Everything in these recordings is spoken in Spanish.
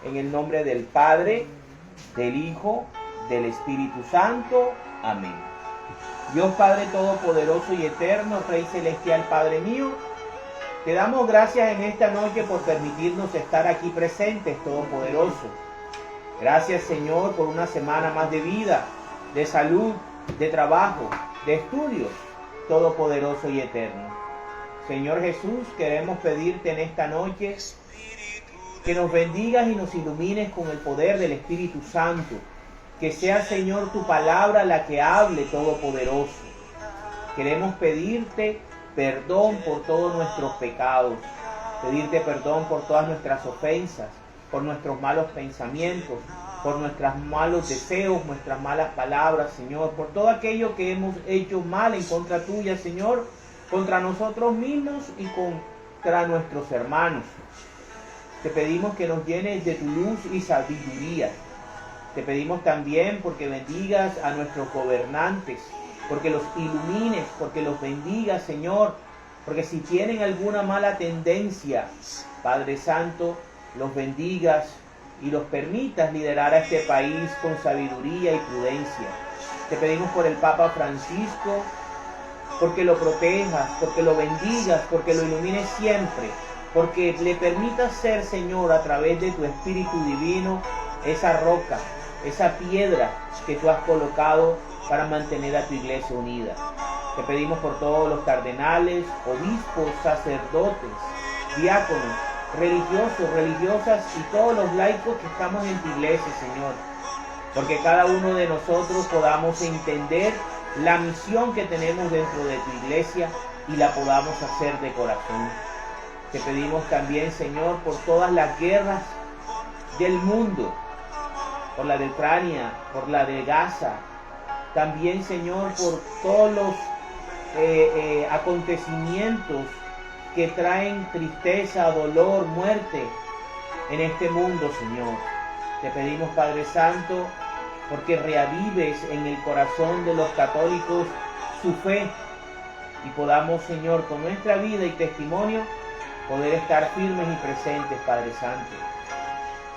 En el nombre del Padre, del Hijo, del Espíritu Santo. Amén. Dios Padre Todopoderoso y Eterno, Rey Celestial, Padre mío, te damos gracias en esta noche por permitirnos estar aquí presentes, Todopoderoso. Gracias, Señor, por una semana más de vida, de salud, de trabajo, de estudios, Todopoderoso y Eterno. Señor Jesús, queremos pedirte en esta noche que nos bendigas y nos ilumines con el poder del Espíritu Santo. Que sea, Señor, tu palabra la que hable, Todopoderoso. Queremos pedirte perdón por todos nuestros pecados, pedirte perdón por todas nuestras ofensas, por nuestros malos pensamientos, por nuestros malos deseos, nuestras malas palabras, Señor, por todo aquello que hemos hecho mal en contra tuya, Señor, contra nosotros mismos y contra nuestros hermanos. Te pedimos que nos llenes de tu luz y sabiduría. Te pedimos también porque bendigas a nuestros gobernantes, porque los ilumines, porque los bendigas, Señor, porque si tienen alguna mala tendencia, Padre Santo, los bendigas y los permitas liderar a este país con sabiduría y prudencia. Te pedimos por el Papa Francisco, porque lo protejas, porque lo bendigas, porque lo ilumines siempre, porque le permitas ser, Señor, a través de tu Espíritu Divino, esa roca, esa piedra que tú has colocado para mantener a tu iglesia unida. Te pedimos por todos los cardenales, obispos, sacerdotes, diáconos, religiosos, religiosas y todos los laicos que estamos en tu iglesia, Señor. Porque cada uno de nosotros podamos entender la misión que tenemos dentro de tu iglesia y la podamos hacer de corazón. Te pedimos también, Señor, por todas las guerras del mundo, por la de Ucrania, por la de Gaza, también, Señor, por todos los acontecimientos que traen tristeza, dolor, muerte en este mundo, Señor. Te pedimos, Padre Santo, porque reavives en el corazón de los católicos su fe y podamos, Señor, con nuestra vida y testimonio, poder estar firmes y presentes, Padre Santo.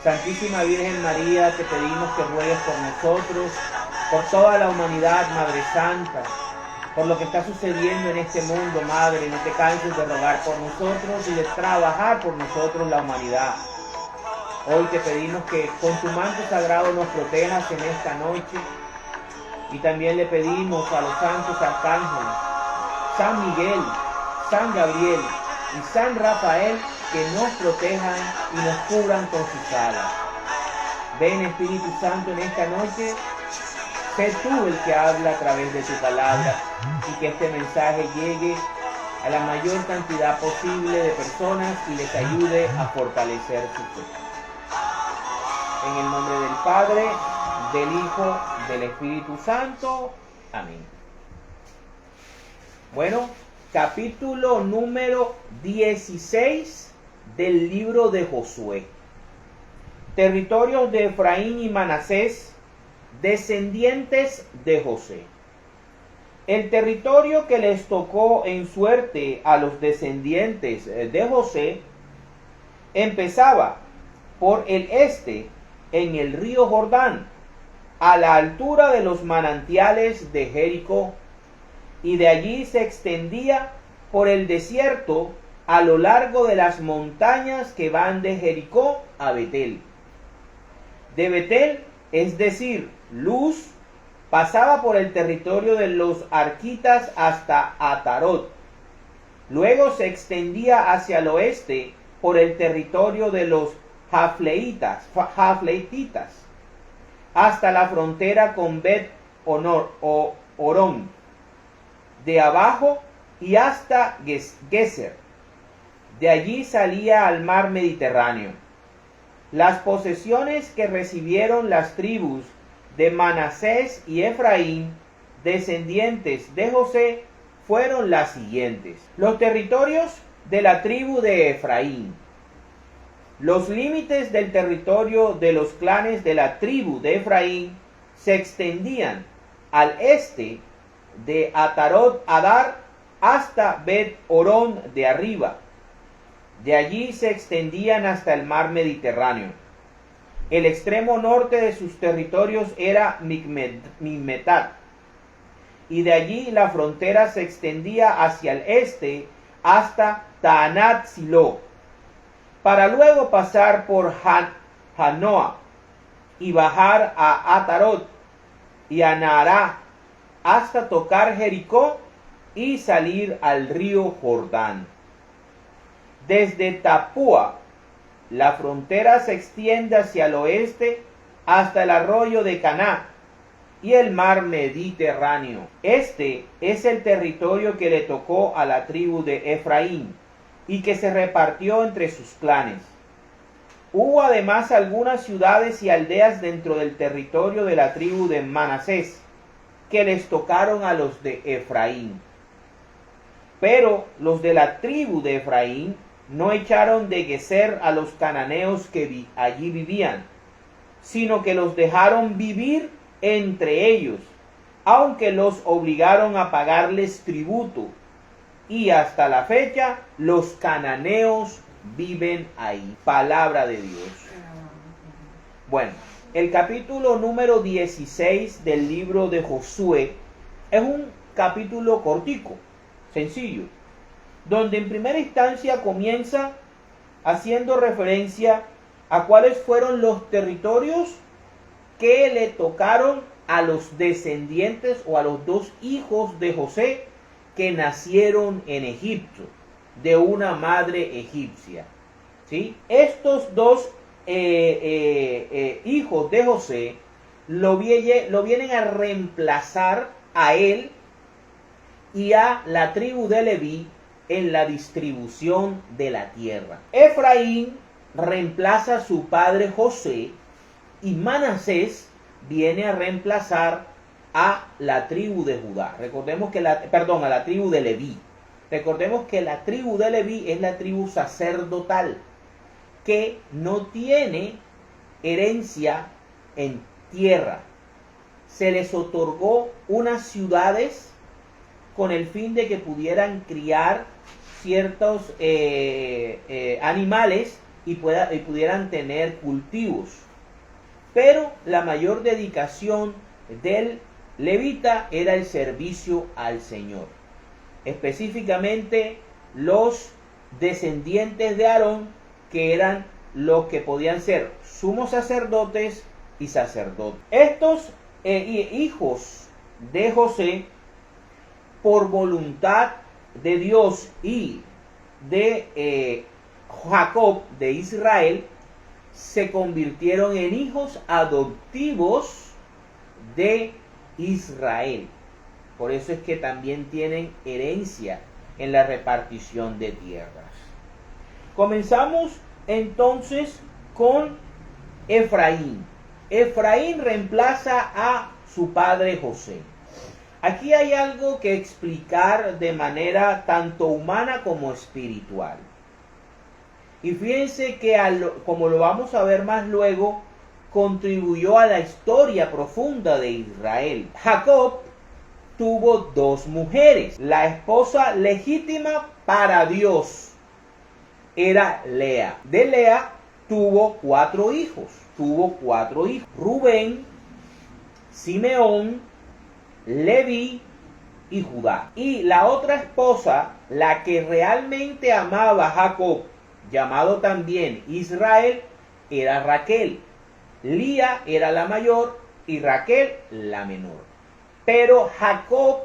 Santísima Virgen María, te pedimos que ruegues por nosotros, por toda la humanidad, Madre Santa, por lo que está sucediendo en este mundo, Madre. No te canses de rogar por nosotros y de trabajar por nosotros, la humanidad. Hoy te pedimos que con tu manto sagrado nos protejas en esta noche y también le pedimos a los santos arcángeles, San Miguel, San Gabriel y San Rafael, que nos protejan y nos cubran con sus alas. Ven, Espíritu Santo, en esta noche, sé tú el que habla a través de tu palabra y que este mensaje llegue a la mayor cantidad posible de personas y les ayude a fortalecer su fe. En el nombre del Padre, del Hijo, del Espíritu Santo. Amén. Bueno, capítulo número 16 del libro de Josué. Territorios de Efraín y Manasés, descendientes de José. El territorio que les tocó en suerte a los descendientes de José empezaba por el este en el río Jordán, a la altura de los manantiales de Jericó, y de allí se extendía por el desierto a lo largo de las montañas que van de Jericó a Betel. De Betel, es decir, Luz, pasaba por el territorio de los arquitas hasta Atarot. Luego se extendía hacia el oeste por el territorio de los jafleititas, hasta la frontera con Bet Orón, de abajo y hasta Geser. De allí salía al mar Mediterráneo. Las posesiones que recibieron las tribus de Manasés y Efraín, descendientes de José, fueron las siguientes. Los territorios de la tribu de Efraín. Los límites del territorio de los clanes de la tribu de Efraín se extendían al este de Atarot Adar hasta Bet Orón de arriba. De allí se extendían hasta el mar Mediterráneo. El extremo norte de sus territorios era Migmetat, y de allí la frontera se extendía hacia el este hasta Taanat Silo, para luego pasar por Janoa y bajar a Atarot y a Naará hasta tocar Jericó y salir al río Jordán. Desde Tapúa, la frontera se extiende hacia el oeste hasta el arroyo de Caná y el mar Mediterráneo. Este es el territorio que le tocó a la tribu de Efraín y que se repartió entre sus clanes. Hubo además algunas ciudades y aldeas dentro del territorio de la tribu de Manasés que les tocaron a los de Efraín. Pero los de la tribu de Efraín no echaron de Geser a los cananeos que allí vivían, sino que los dejaron vivir entre ellos, aunque los obligaron a pagarles tributo, y hasta la fecha los cananeos viven ahí. Palabra de Dios. Bueno, el capítulo número 16 del libro de Josué es un capítulo cortico, sencillo, donde en primera instancia comienza haciendo referencia a cuáles fueron los territorios que le tocaron a los descendientes o a los dos hijos de José que nacieron en Egipto, de una madre egipcia. ¿Sí? Estos dos hijos de José lo vienen a reemplazar a él y a la tribu de Leví en la distribución de la tierra. Efraín reemplaza a su padre José y Manasés viene a reemplazar a la tribu de Judá. Recordemos que a la tribu de Leví. Recordemos que la tribu de Leví es la tribu sacerdotal que no tiene herencia en tierra. Se les otorgó unas ciudades con el fin de que pudieran criar ciertos animales y pudieran tener cultivos. Pero la mayor dedicación del levita era el servicio al Señor. Específicamente los descendientes de Aarón, que eran los que podían ser sumos sacerdotes y sacerdotes. Estos hijos de José, por voluntad de Dios y de Jacob, de Israel, se convirtieron en hijos adoptivos de Israel. Por eso es que también tienen herencia en la repartición de tierras. Comenzamos entonces con Efraín. Efraín reemplaza a su padre José. Aquí hay algo que explicar de manera tanto humana como espiritual. Y fíjense que, como lo vamos a ver más luego, contribuyó a la historia profunda de Israel. Jacob tuvo dos mujeres. La esposa legítima para Dios era Lea. De Lea tuvo cuatro hijos. Rubén, Simeón, Leví y Judá. Y la otra esposa, la que realmente amaba a Jacob, llamado también Israel, era Raquel. Lía era la mayor y Raquel la menor. Pero Jacob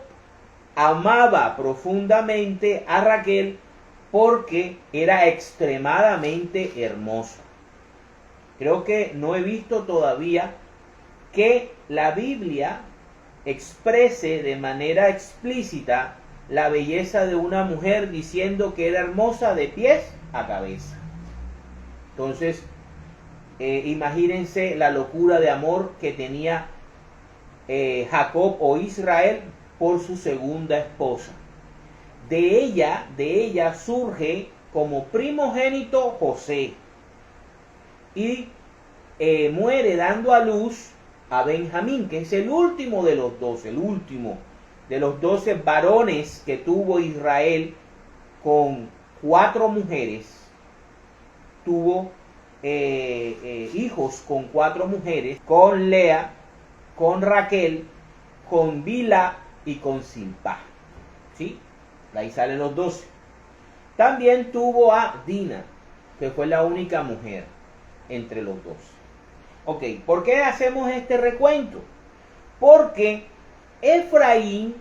amaba profundamente a Raquel porque era extremadamente hermosa. Creo que no he visto todavía que la Biblia exprese de manera explícita la belleza de una mujer diciendo que era hermosa de pies a cabeza. Entonces, imagínense la locura de amor que tenía Jacob o Israel por su segunda esposa. De ella surge como primogénito José y muere dando a luz a Benjamín, que es el último de los 12, el último de los 12 varones que tuvo Israel con 4 mujeres. Tuvo hijos con 4 mujeres, con Lea, con Raquel, con Bilha y con Zilpá. ¿Sí? De ahí salen los 12. También tuvo a Dina, que fue la única mujer entre los 12. Ok, ¿por qué hacemos este recuento? Porque Efraín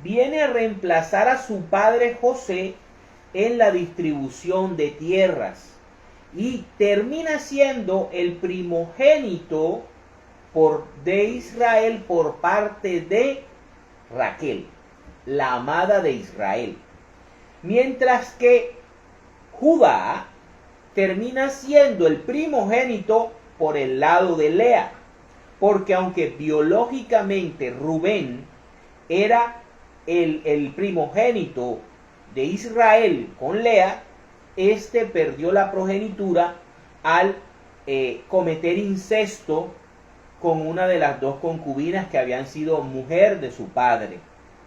viene a reemplazar a su padre José en la distribución de tierras y termina siendo el primogénito de Israel por parte de Raquel, la amada de Israel. Mientras que Judá termina siendo el primogénito por el lado de Lea, porque aunque biológicamente Rubén era el primogénito de Israel con Lea, este perdió la progenitura al cometer incesto con una de las 2 concubinas que habían sido mujer de su padre.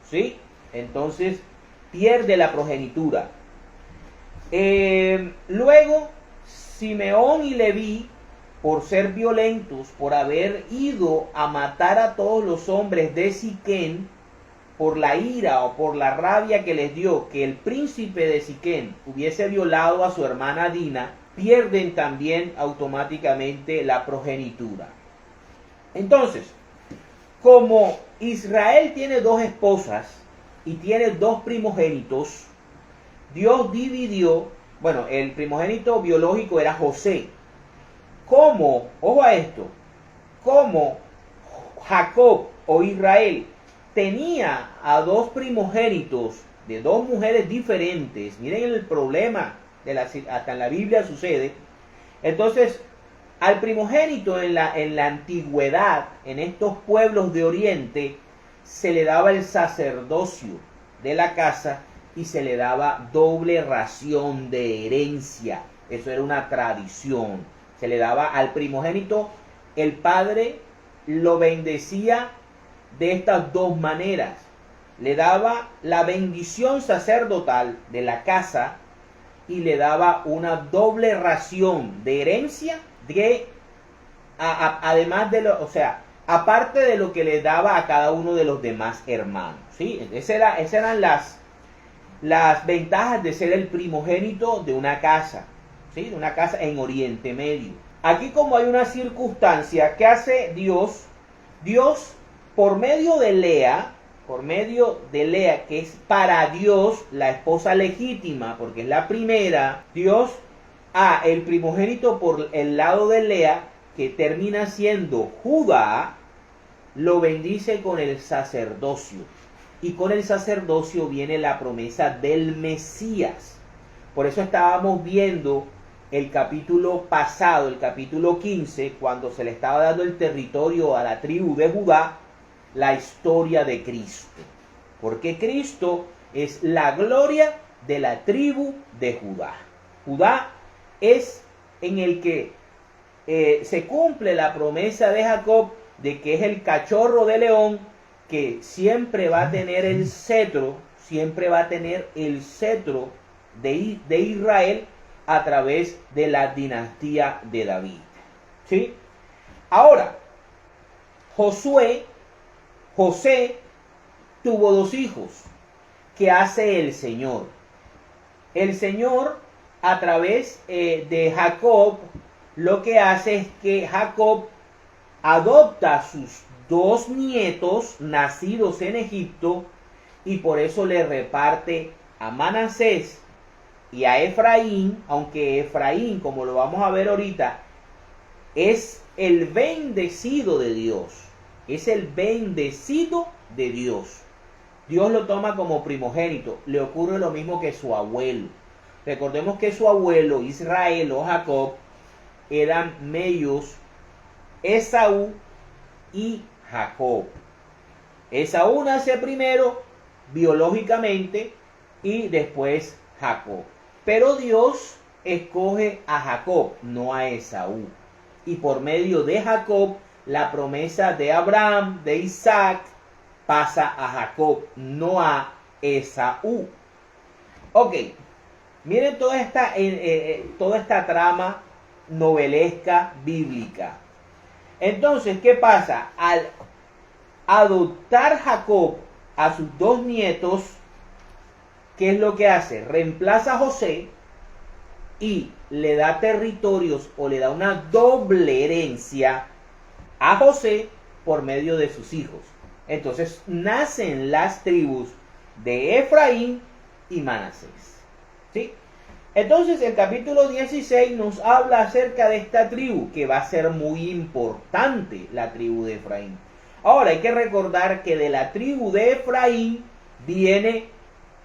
¿Sí? Entonces pierde la progenitura. Luego, Simeón y Leví, por ser violentos, por haber ido a matar a todos los hombres de Siquén, por la ira o por la rabia que les dio que el príncipe de Siquén hubiese violado a su hermana Dina, pierden también automáticamente la progenitura. Entonces, como Israel tiene 2 esposas y tiene 2 primogénitos, Dios dividió, bueno, el primogénito biológico era José. ¿Cómo? Ojo a esto, como Jacob o Israel tenía a 2 primogénitos de 2 mujeres diferentes, miren el problema, hasta en la Biblia sucede. Entonces, al primogénito en la antigüedad, en estos pueblos de Oriente, se le daba el sacerdocio de la casa y se le daba doble ración de herencia. Eso era una tradición. Se le daba al primogénito, el padre lo bendecía de estas 2 maneras. Le daba la bendición sacerdotal de la casa y le daba una doble ración de herencia, además de lo, o sea, aparte de lo que le daba a cada uno de los demás hermanos. ¿Sí? Esas eran las ventajas de ser el primogénito de una casa. ¿Sí? De una casa en Oriente Medio. Aquí, como hay una circunstancia, ¿qué hace Dios? Dios, por medio de Lea, que es para Dios la esposa legítima, porque es la primera, Dios el primogénito por el lado de Lea, que termina siendo Judá, lo bendice con el sacerdocio. Y con el sacerdocio viene la promesa del Mesías. Por eso estábamos viendo el capítulo pasado, el capítulo 15, cuando se le estaba dando el territorio a la tribu de Judá, la historia de Cristo. Porque Cristo es la gloria de la tribu de Judá. Judá es en el que se cumple la promesa de Jacob de que es el cachorro de león que siempre va a tener el cetro, de Israel a través de la dinastía de David. ¿Sí? Ahora, José tuvo 2 hijos. ¿Qué hace el Señor? El Señor, a través de Jacob, lo que hace es que Jacob adopta a sus 2 nietos nacidos en Egipto y por eso le reparte a Manasés y a Efraín, aunque Efraín, como lo vamos a ver ahorita, es el bendecido de Dios. Es el bendecido de Dios. Dios lo toma como primogénito. Le ocurre lo mismo que su abuelo. Recordemos que su abuelo, Israel o Jacob, eran mellos Esaú y Jacob. Esaú nace primero biológicamente y después Jacob. Pero Dios escoge a Jacob, no a Esaú. Y por medio de Jacob, la promesa de Abraham, de Isaac, pasa a Jacob, no a Esaú. Ok, miren toda esta trama novelesca bíblica. Entonces, ¿qué pasa? Al adoptar Jacob a sus dos nietos, ¿qué es lo que hace? Reemplaza a José y le da territorios o le da una doble herencia a José por medio de sus hijos. Entonces nacen las tribus de Efraín y Manasés. ¿Sí? Entonces el capítulo 16 nos habla acerca de esta tribu, que va a ser muy importante, la tribu de Efraín. Ahora hay que recordar que de la tribu de Efraín viene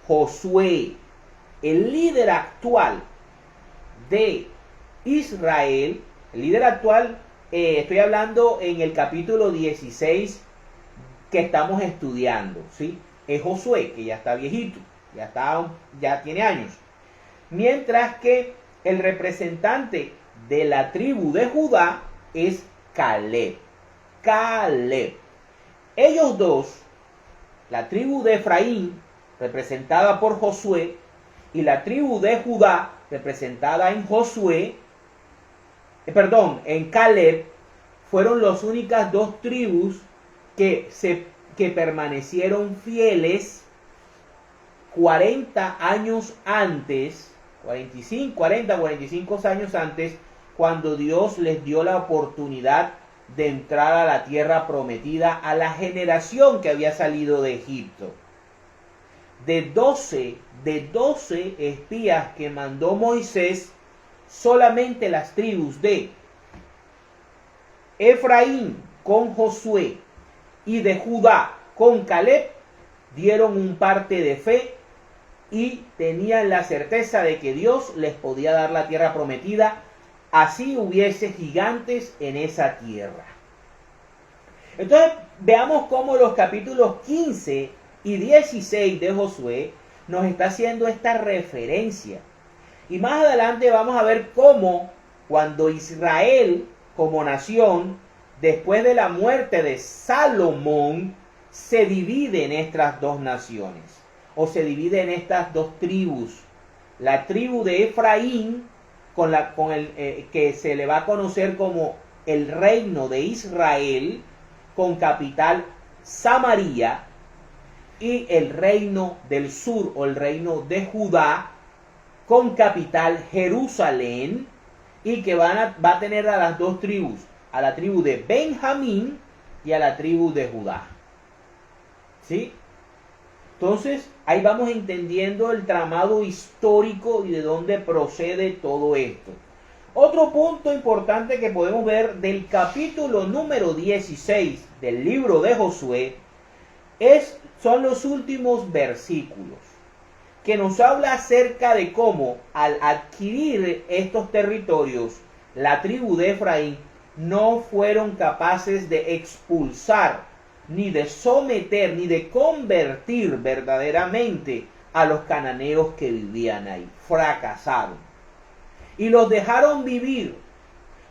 Josué, el líder actual de Israel. El líder actual, estoy hablando en el capítulo 16 que estamos estudiando, ¿sí? Es Josué, que ya está viejito, ya tiene años. Mientras que el representante de la tribu de Judá es Caleb. Ellos dos, la tribu de Efraín, representada por Josué, y la tribu de Judá, representada en en Caleb, fueron las únicas dos tribus que permanecieron fieles 40 años antes, 45 años antes, cuando Dios les dio la oportunidad de entrar a la tierra prometida a la generación que había salido de Egipto. De 12 espías que mandó Moisés, solamente las tribus de Efraín con Josué y de Judá con Caleb dieron un parte de fe y tenían la certeza de que Dios les podía dar la tierra prometida, así hubiese gigantes en esa tierra. Entonces veamos cómo los capítulos 15 y 16 de Josué nos está haciendo esta referencia. Y más adelante vamos a ver cómo cuando Israel como nación, después de la muerte de Salomón, se divide en estas dos naciones, o se divide en estas dos tribus. La tribu de Efraín, que se le va a conocer como el reino de Israel, con capital Samaria, y el reino del sur, o el reino de Judá, con capital Jerusalén, y que va a tener a las dos tribus, a la tribu de Benjamín y a la tribu de Judá. ¿Sí? Entonces, ahí vamos entendiendo el tramado histórico y de dónde procede todo esto. Otro punto importante que podemos ver del capítulo número 16 del libro de Josué son los últimos versículos, que nos habla acerca de cómo al adquirir estos territorios, la tribu de Efraín no fueron capaces de expulsar, ni de someter, ni de convertir verdaderamente a los cananeos que vivían ahí. Fracasaron. Y los dejaron vivir.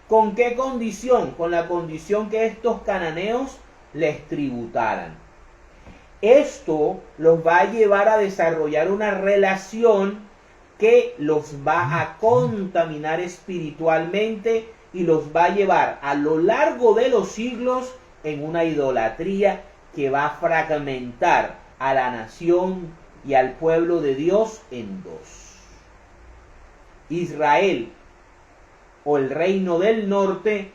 ¿Con qué condición? Con la condición que estos cananeos les tributaran. Esto los va a llevar a desarrollar una relación que los va a contaminar espiritualmente y los va a llevar a lo largo de los siglos en una idolatría que va a fragmentar a la nación y al pueblo de Dios en dos. Israel, o el reino del norte,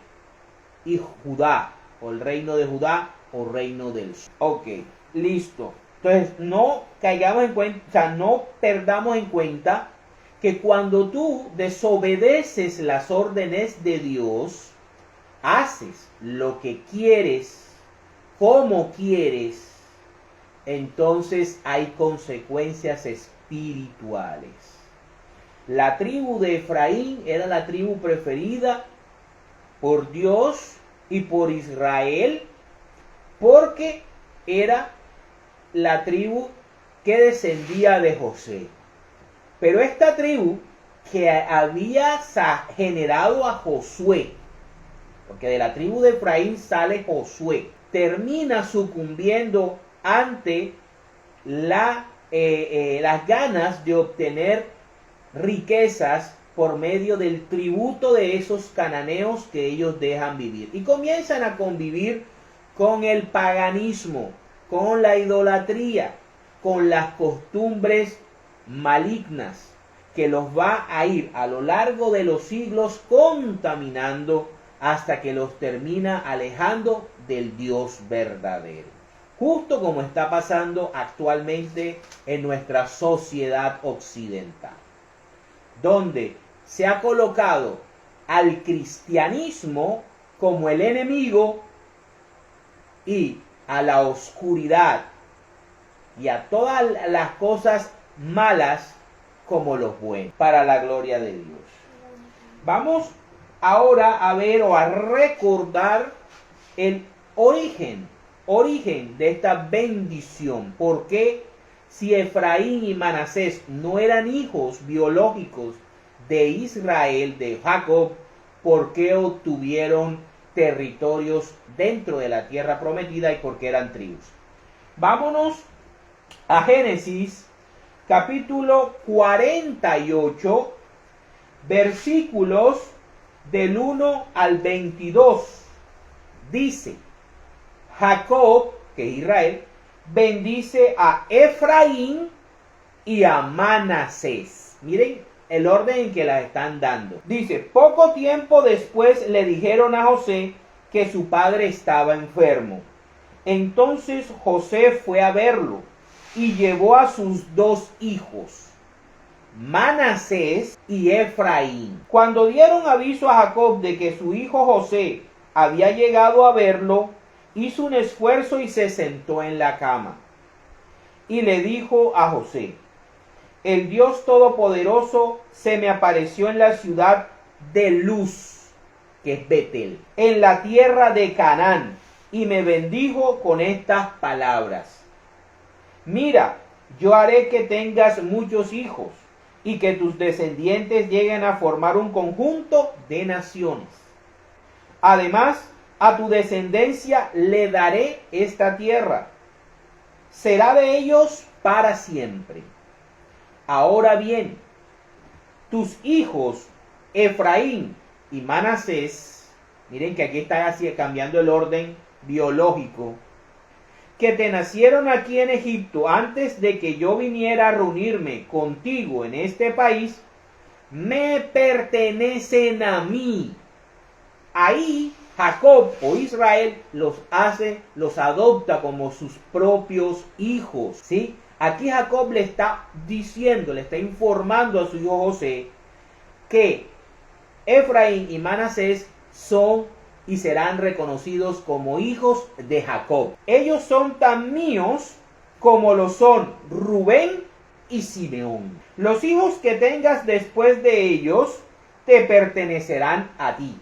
y Judá, o el reino de Judá, o reino del sur. Ok, listo. Entonces no caigamos en cuenta, o sea, no perdamos en cuenta que cuando tú desobedeces las órdenes de Dios, haces lo que quieres, como quieres, entonces hay consecuencias espirituales. La tribu de Efraín era la tribu preferida por Dios y por Israel, porque era la tribu que descendía de José. Pero esta tribu que había generado a Josué, porque de la tribu de Efraín sale Josué, termina sucumbiendo ante las ganas de obtener riquezas por medio del tributo de esos cananeos que ellos dejan vivir. Y comienzan a convivir con el paganismo, con la idolatría, con las costumbres malignas, que los va a ir a lo largo de los siglos contaminando hasta que los termina alejando del Dios verdadero. Justo como está pasando actualmente en nuestra sociedad occidental, donde se ha colocado al cristianismo como el enemigo y a la oscuridad y a todas las cosas malas como los buenos, para la gloria de Dios. Vamos ahora a ver o a recordar el origen de esta bendición. ¿Por qué, si Efraín y Manasés no eran hijos biológicos de Israel, de Jacob, por qué obtuvieron territorios dentro de la tierra prometida y por qué eran tribus? Vámonos a Génesis capítulo 48, versículos del 1 al 22. Dice: Jacob, que es Israel, bendice a Efraín y a Manasés. Miren el orden en que las están dando. Dice: poco tiempo después le dijeron a José que su padre estaba enfermo. Entonces José fue a verlo y llevó a sus dos hijos, Manasés y Efraín. Cuando dieron aviso a Jacob de que su hijo José había llegado a verlo, hizo un esfuerzo y se sentó en la cama. Y le dijo a José: el Dios Todopoderoso se me apareció en la ciudad de Luz, que es Betel, en la tierra de Canaán, y me bendijo con estas palabras: mira, yo haré que tengas muchos hijos y que tus descendientes lleguen a formar un conjunto de naciones. Además, a tu descendencia le daré esta tierra. Será de ellos para siempre. Ahora bien, tus hijos Efraín y Manasés, miren que aquí está así cambiando el orden biológico, que te nacieron aquí en Egipto antes de que yo viniera a reunirme contigo en este país, me pertenecen a mí. Ahí Jacob o Israel los adopta como sus propios hijos, ¿sí? Aquí Jacob le está diciendo, le está informando a su hijo José que Efraín y Manasés son y serán reconocidos como hijos de Jacob. Ellos son tan míos como lo son Rubén y Simeón. Los hijos que tengas después de ellos te pertenecerán a ti.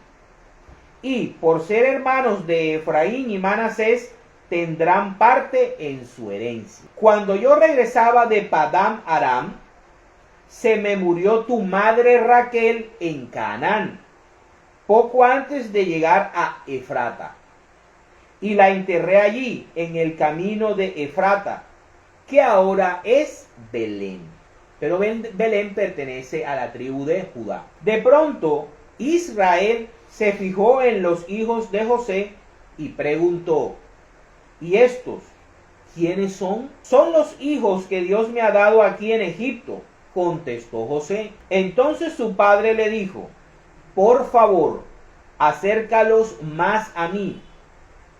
Y por ser hermanos de Efraín y Manasés, tendrán parte en su herencia. Cuando yo regresaba de Padán Aram, se me murió tu madre Raquel en Canaán, poco antes de llegar a Efrata, y la enterré allí, en el camino de Efrata, que ahora es Belén. Pero Belén pertenece a la tribu de Judá. De pronto, Israel se fijó en los hijos de José y preguntó: ¿y estos quiénes son? Son los hijos que Dios me ha dado aquí en Egipto, contestó José. Entonces su padre le dijo: por favor, acércalos más a mí,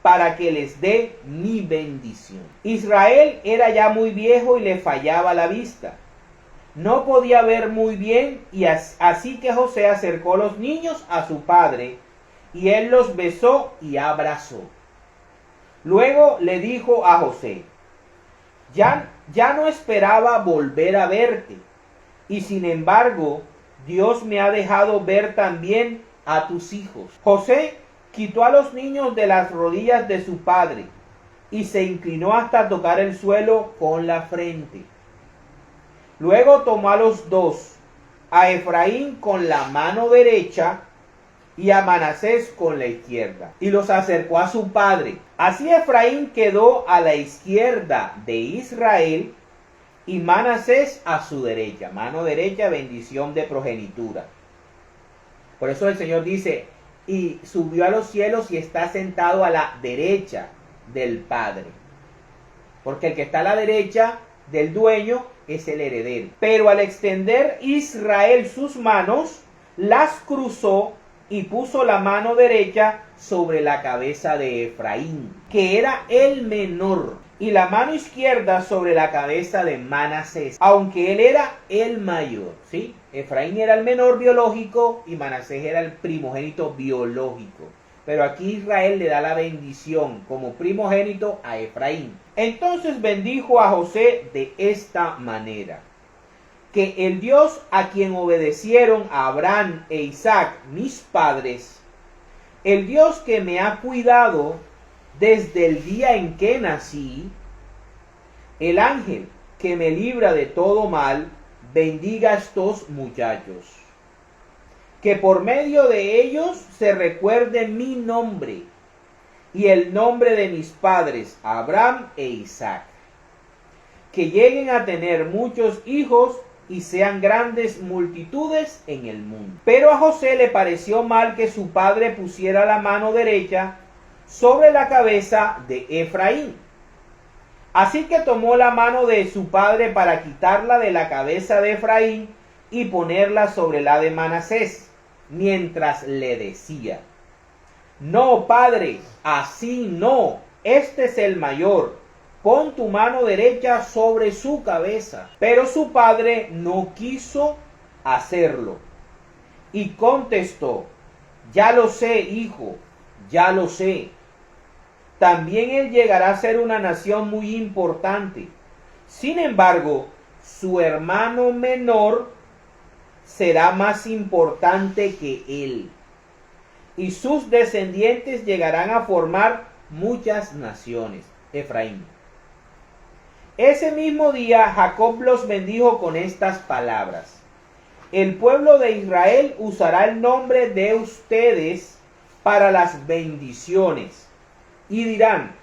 para que les dé mi bendición. Israel era ya muy viejo y le fallaba la vista. No podía ver muy bien, y así que José acercó a los niños a su padre, y él los besó y abrazó. Luego le dijo a José: ya no esperaba volver a verte, y sin embargo Dios me ha dejado ver también a tus hijos. José quitó a los niños de las rodillas de su padre, y se inclinó hasta tocar el suelo con la frente. Luego tomó a los dos, a Efraín con la mano derecha y a Manasés con la izquierda, y los acercó a su padre. Así Efraín quedó a la izquierda de Israel y Manasés a su derecha. Mano derecha, bendición de progenitura. Por eso el Señor dice, y subió a los cielos y está sentado a la derecha del Padre. Porque el que está a la derecha del dueño es el heredero. Pero al extender Israel sus manos, las cruzó y puso la mano derecha sobre la cabeza de Efraín, que era el menor, y la mano izquierda sobre la cabeza de Manasés, aunque él era el mayor, ¿sí? Efraín era el menor biológico y Manasés era el primogénito biológico. Pero aquí Israel le da la bendición como primogénito a Efraín. Entonces bendijo a José de esta manera: que el Dios a quien obedecieron a Abraham e Isaac, mis padres, el Dios que me ha cuidado desde el día en que nací, el ángel que me libra de todo mal, bendiga a estos muchachos. Que por medio de ellos se recuerde mi nombre y el nombre de mis padres, Abraham e Isaac. Que lleguen a tener muchos hijos y sean grandes multitudes en el mundo. Pero a José le pareció mal que su padre pusiera la mano derecha sobre la cabeza de Efraín. Así que tomó la mano de su padre para quitarla de la cabeza de Efraín y ponerla sobre la de Manasés, mientras le decía: no, padre, así no, este es el mayor, pon tu mano derecha sobre su cabeza. Pero su padre no quiso hacerlo y contestó: ya lo sé, hijo, ya lo sé. También él llegará a ser una nación muy importante. Sin embargo, su hermano menor será más importante que él, y sus descendientes llegarán a formar muchas naciones. Efraín. Ese mismo día Jacob los bendijo con estas palabras: el pueblo de Israel usará el nombre de ustedes para las bendiciones, y dirán: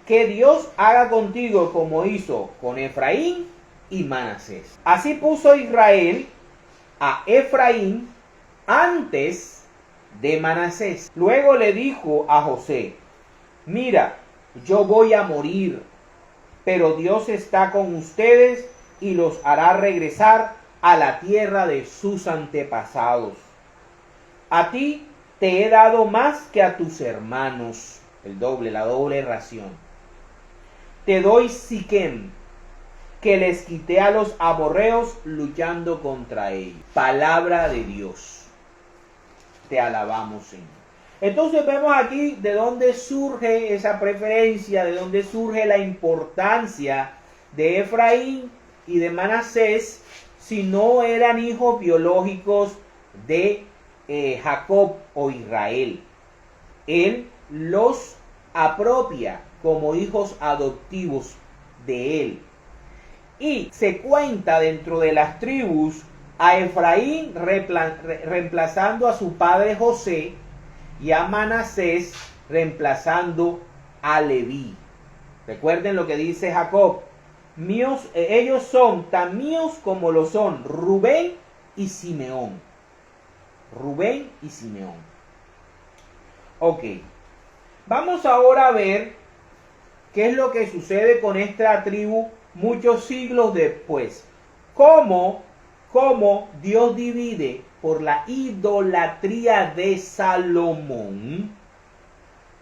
que Dios haga contigo como hizo con Efraín y Manasés. Así puso Israel a Efraín antes de Manasés. Luego le dijo a José: mira, yo voy a morir, pero Dios está con ustedes y los hará regresar a la tierra de sus antepasados. A ti te he dado más que a tus hermanos, el doble, la doble ración. Te doy Siquem, que les quité a los amorreos luchando contra ellos. Palabra de Dios. Te alabamos, Señor. Entonces vemos aquí de dónde surge esa preferencia, de dónde surge la importancia de Efraín y de Manasés, si no eran hijos biológicos de Jacob o Israel. Él los apropia como hijos adoptivos de él. Y se cuenta dentro de las tribus a Efraín reemplazando a su padre José y a Manasés reemplazando a Leví. Recuerden lo que dice Jacob: míos, ellos son tan míos como lo son Rubén y Simeón. Rubén y Simeón. Ok. Vamos ahora a ver qué es lo que sucede con esta tribu muchos siglos después. Cómo Dios divide por la idolatría de Salomón.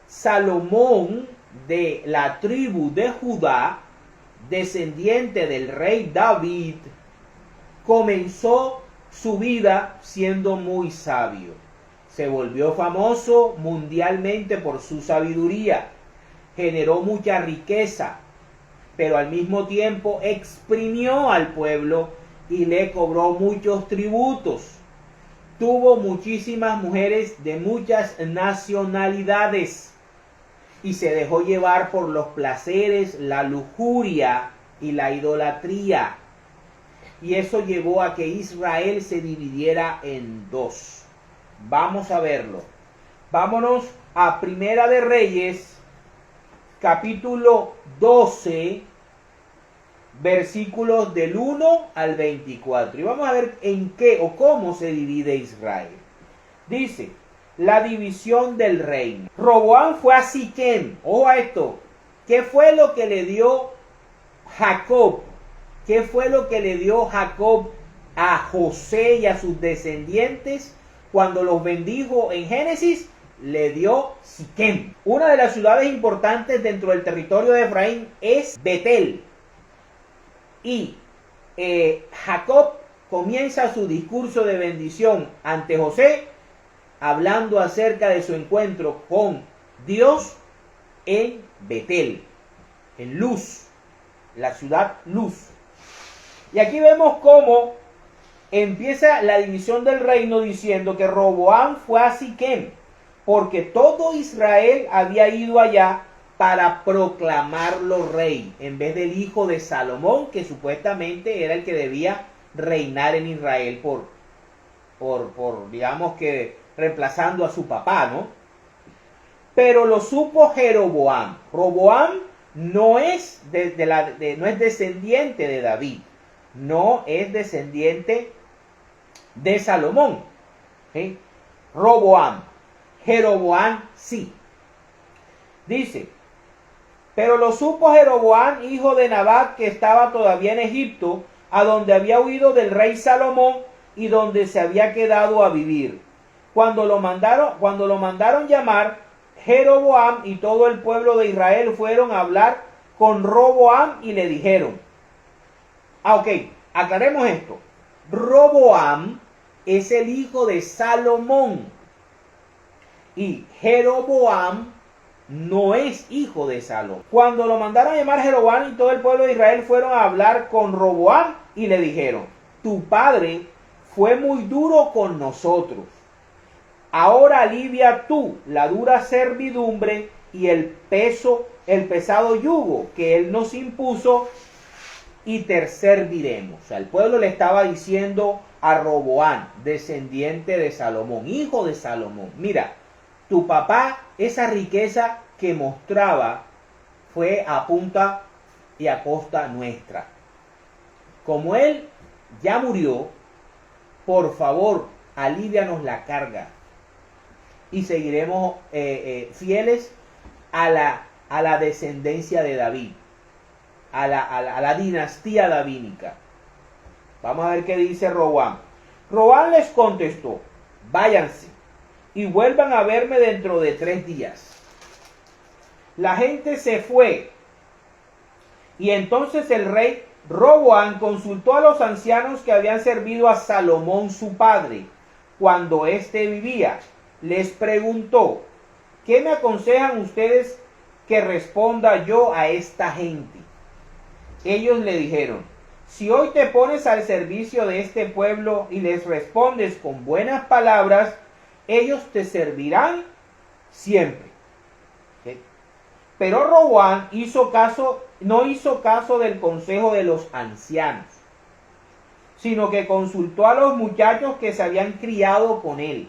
Salomón, de la tribu de Judá, descendiente del rey David, comenzó su vida siendo muy sabio. Se volvió famoso mundialmente por su sabiduría, generó mucha riqueza, pero al mismo tiempo exprimió al pueblo y le cobró muchos tributos. Tuvo muchísimas mujeres de muchas nacionalidades y se dejó llevar por los placeres, la lujuria y la idolatría. Y eso llevó a que Israel se dividiera en dos. Vamos a verlo. Vámonos a Primera de Reyes, capítulo 12, versículos del 1 al 24. Y vamos a ver en qué o cómo se divide Israel. Dice, la división del reino. Roboam fue a Siquem. Ojo a esto. ¿Qué fue lo que le dio Jacob? ¿Qué fue lo que le dio Jacob a José y a sus descendientes cuando los bendijo en Génesis? Le dio Siquem. Una de las ciudades importantes dentro del territorio de Efraín es Betel. Y Jacob comienza su discurso de bendición ante José, hablando acerca de su encuentro con Dios en Betel, en Luz, la ciudad Luz. Y aquí vemos cómo empieza la división del reino diciendo que Roboam fue a Siquem, porque todo Israel había ido allá para proclamarlo rey, en vez del hijo de Salomón, que supuestamente era el que debía reinar en Israel por digamos que reemplazando a su papá, ¿no? Pero lo supo Jeroboam. Roboam no es no es descendiente de David, no es descendiente de Salomón. ¿Sí? Roboam. Jeroboam sí. Dice, pero lo supo Jeroboam, hijo de Nabat, que estaba todavía en Egipto, a donde había huido del rey Salomón y donde se había quedado a vivir. Cuando lo mandaron llamar, Jeroboam y todo el pueblo de Israel fueron a hablar con Roboam y le dijeron, ok, aclaremos esto. Roboam es el hijo de Salomón y Jeroboam no es hijo de Salomón. Cuando lo mandaron a llamar, Jeroboam y todo el pueblo de Israel fueron a hablar con Roboam y le dijeron, tu padre fue muy duro con nosotros. Ahora alivia tú la dura servidumbre y el pesado yugo que él nos impuso y te serviremos. O sea, el pueblo le estaba diciendo a Roboam, descendiente de Salomón, hijo de Salomón, mira, tu papá, esa riqueza que mostraba fue a punta y a costa nuestra. Como él ya murió, por favor, alívianos la carga y seguiremos fieles a la descendencia de David, a la dinastía davínica. Vamos a ver qué dice Roboam. Roboam les contestó, váyanse y vuelvan a verme dentro de 3 días. La gente se fue y entonces el rey Roboam consultó a los ancianos que habían servido a Salomón su padre cuando éste vivía. Les preguntó, ¿qué me aconsejan ustedes que responda yo a esta gente? Ellos le dijeron, si hoy te pones al servicio de este pueblo y les respondes con buenas palabras, ellos te servirán siempre. ¿Sí? Pero Roboam no hizo caso del consejo de los ancianos, sino que consultó a los muchachos que se habían criado con él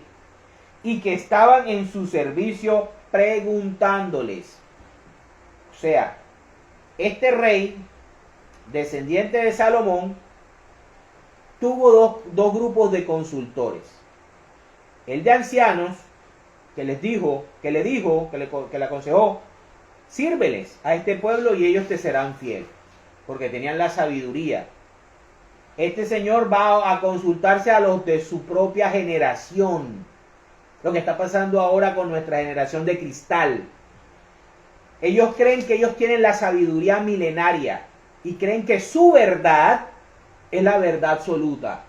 y que estaban en su servicio preguntándoles. O sea, este rey, descendiente de Salomón, tuvo dos grupos de consultores. El de ancianos, que le aconsejó, sírveles a este pueblo y ellos te serán fieles, porque tenían la sabiduría. Este señor va a consultarse a los de su propia generación, lo que está pasando ahora con nuestra generación de cristal. Ellos creen que ellos tienen la sabiduría milenaria y creen que su verdad es la verdad absoluta,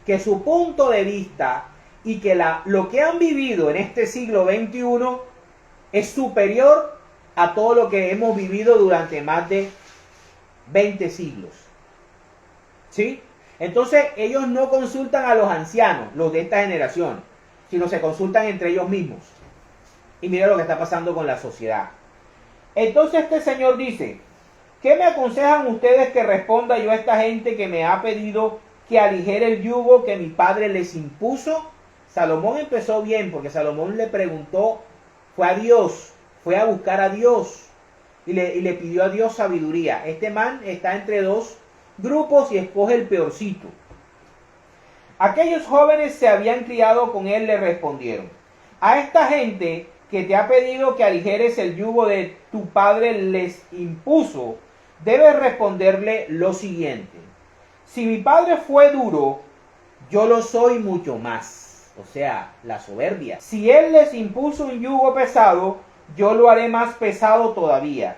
que su punto de vista y que lo que han vivido en este siglo XXI es superior a todo lo que hemos vivido durante más de 20 siglos. ¿Sí? Entonces ellos no consultan a los ancianos, los de esta generación, sino se consultan entre ellos mismos. Y mira lo que está pasando con la sociedad. Entonces este señor dice, ¿qué me aconsejan ustedes que responda yo a esta gente que me ha pedido que aligere el yugo que mi padre les impuso? Salomón empezó bien porque Salomón le preguntó, fue a Dios, fue a buscar a Dios y le pidió a Dios sabiduría. Este man está entre dos grupos y escoge el peorcito. Aquellos jóvenes se habían criado con él, le respondieron, a esta gente que te ha pedido que aligeres el yugo de tu padre les impuso, debes responderle lo siguiente: si mi padre fue duro, yo lo soy mucho más. O sea, la soberbia. Si él les impuso un yugo pesado, yo lo haré más pesado todavía.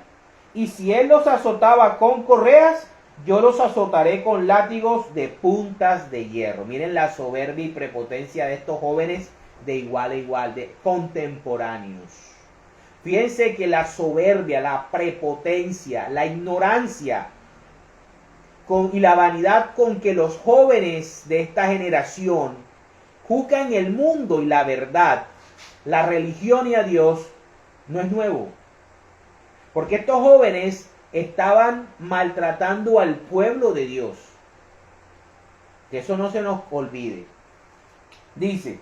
Y si él los azotaba con correas, yo los azotaré con látigos de puntas de hierro. Miren la soberbia y prepotencia de estos jóvenes de igual a igual, de contemporáneos. Fíjense que la soberbia, la prepotencia, la ignorancia y la vanidad con que los jóvenes de esta generación juzgan el mundo y la verdad, la religión y a Dios, no es nuevo. Porque estos jóvenes estaban maltratando al pueblo de Dios. Que eso no se nos olvide. Dice,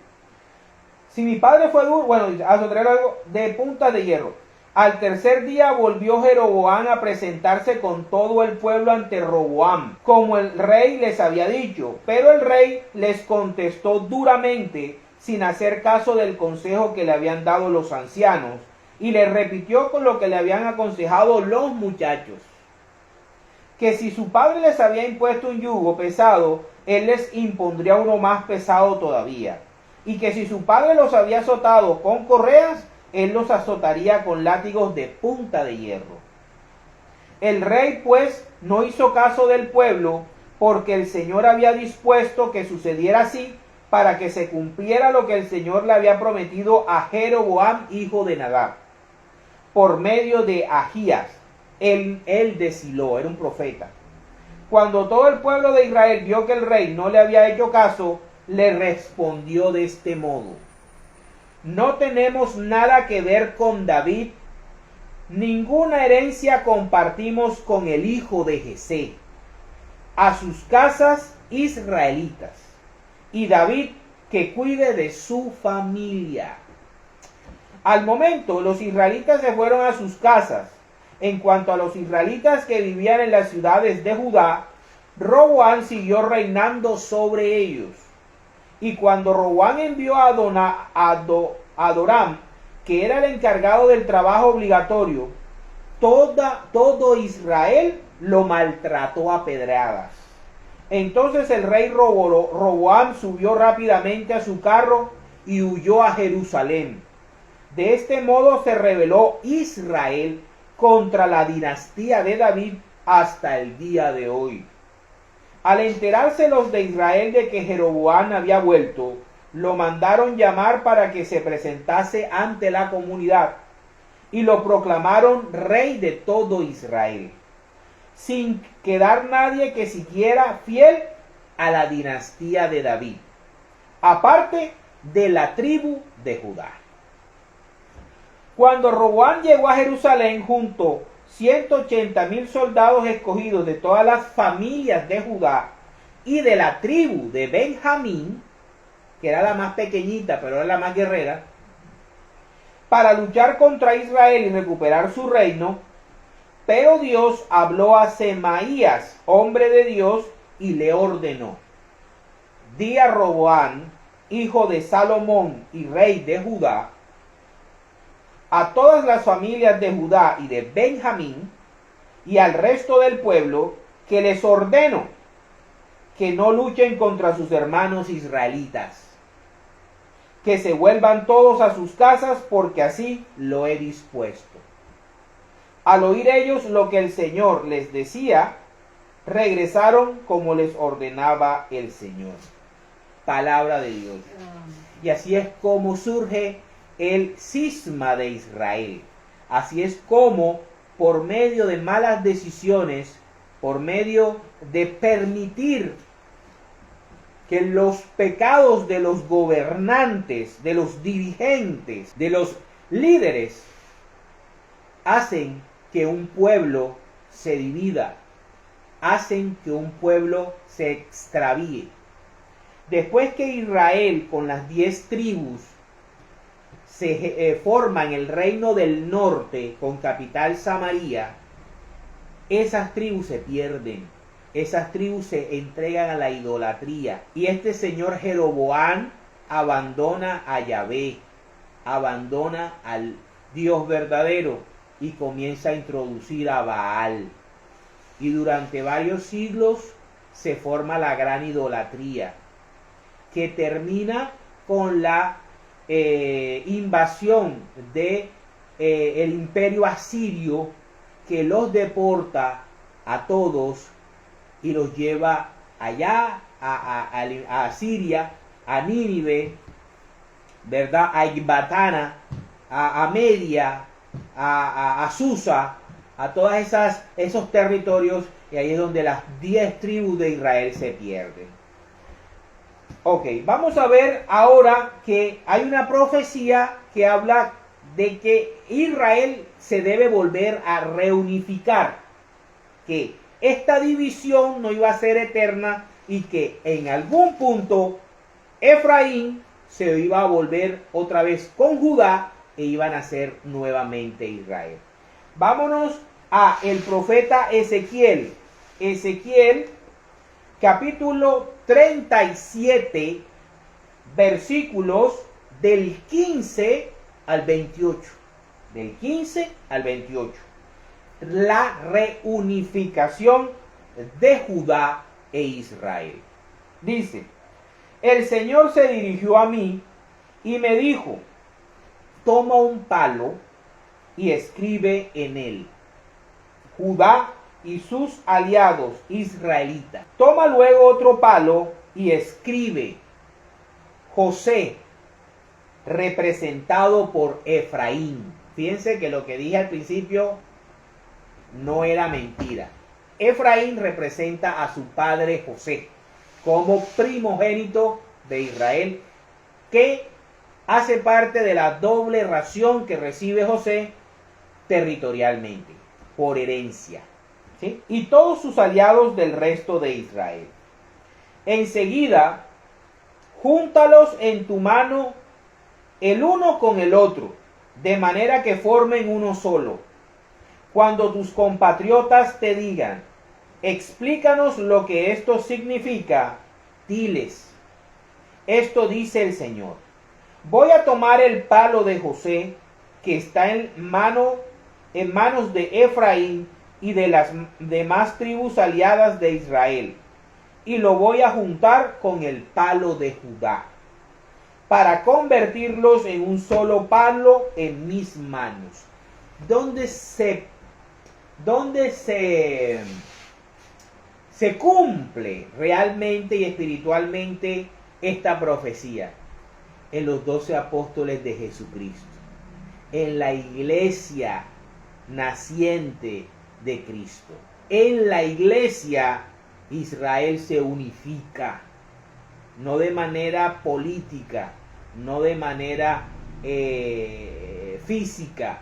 si mi padre fue duro, bueno, azotaré algo de puntas de hierro. Al tercer día volvió Jeroboam a presentarse con todo el pueblo ante Roboam, como el rey les había dicho. Pero el rey les contestó duramente, sin hacer caso del consejo que le habían dado los ancianos, y le repitió con lo que le habían aconsejado los muchachos, que si su padre les había impuesto un yugo pesado, él les impondría uno más pesado todavía, y que si su padre los había azotado con correas, él los azotaría con látigos de punta de hierro. El rey pues no hizo caso del pueblo, porque el Señor había dispuesto que sucediera así, para que se cumpliera lo que el Señor le había prometido a Jeroboam, hijo de Nadab, por medio de Ahías, él de Silo, era un profeta. Cuando todo el pueblo de Israel vio que el rey no le había hecho caso, le respondió de este modo: no tenemos nada que ver con David, ninguna herencia compartimos con el hijo de Jesé. A sus casas israelitas, y David que cuide de su familia. Al momento los israelitas se fueron a sus casas. En cuanto a los israelitas que vivían en las ciudades de Judá, Roboam siguió reinando sobre ellos. Y cuando Roboam envió a Adoram, que era el encargado del trabajo obligatorio, todo Israel lo maltrató a pedradas. Entonces el rey Roboam subió rápidamente a su carro y huyó a Jerusalén. De este modo se rebeló Israel contra la dinastía de David hasta el día de hoy. Al enterarse los de Israel de que Jeroboam había vuelto, lo mandaron llamar para que se presentase ante la comunidad y lo proclamaron rey de todo Israel, sin quedar nadie que siguiera fiel a la dinastía de David, aparte de la tribu de Judá. Cuando Roboam llegó a Jerusalén junto 180,000 soldados escogidos de todas las familias de Judá y de la tribu de Benjamín, que era la más pequeñita pero era la más guerrera, para luchar contra Israel y recuperar su reino, pero Dios habló a Semaías, hombre de Dios, y le ordenó: di a Roboam, hijo de Salomón y rey de Judá, a todas las familias de Judá y de Benjamín y al resto del pueblo, que les ordeno que no luchen contra sus hermanos israelitas, que se vuelvan todos a sus casas, porque así lo he dispuesto. Al oír ellos lo que el Señor les decía, regresaron como les ordenaba el Señor. Palabra de Dios. Y así es como surge el cisma de Israel. Así es como, por medio de malas decisiones, por medio de permitir que los pecados de los gobernantes, de los dirigentes, de los líderes, hacen que un pueblo se divida, hacen que un pueblo se extravíe. Después que Israel con las 10 tribus se forman el reino del norte con capital Samaria, esas tribus se pierden, esas tribus se entregan a la idolatría. Y este señor Jeroboam abandona a Yahvé, abandona al Dios verdadero y comienza a introducir a Baal. Y durante varios siglos se forma la gran idolatría, que termina con la invasión de el imperio asirio, que los deporta a todos y los lleva allá a Siria, a Nínive, ¿verdad? A Ecbatana, a Media, a Susa, a todos esos territorios, y ahí es donde las 10 tribus de Israel se pierden. Ok, vamos a ver ahora que hay una profecía que habla de que Israel se debe volver a reunificar, que esta división no iba a ser eterna y que en algún punto Efraín se iba a volver otra vez con Judá e iban a ser nuevamente Israel. Vámonos a el profeta Ezequiel. Ezequiel capítulo 37, versículos del 15 al 28. Del 15 al 28. La reunificación de Judá e Israel. Dice: el Señor se dirigió a mí y me dijo: toma un palo y escribe en él: Judá y sus aliados israelitas. Toma luego otro palo y escribe: José, representado por Efraín. Fíjense que lo que dije al principio no era mentira. Efraín representa a su padre José como primogénito de Israel, que hace parte de la doble ración que recibe José territorialmente, por herencia. ¿Sí? Y todos sus aliados del resto de Israel. Enseguida, júntalos en tu mano el uno con el otro, de manera que formen uno solo. Cuando tus compatriotas te digan: explícanos lo que esto significa, diles: esto dice el Señor. Voy a tomar el palo de José, que está en manos de Efraín y de las demás tribus aliadas de Israel, y lo voy a juntar con el palo de Judá, para convertirlos en un solo palo en mis manos. ¿Dónde se cumple realmente y espiritualmente esta profecía? En los 12 apóstoles de Jesucristo, en la iglesia naciente de Cristo. En la iglesia Israel se unifica, no de manera política, no de manera física,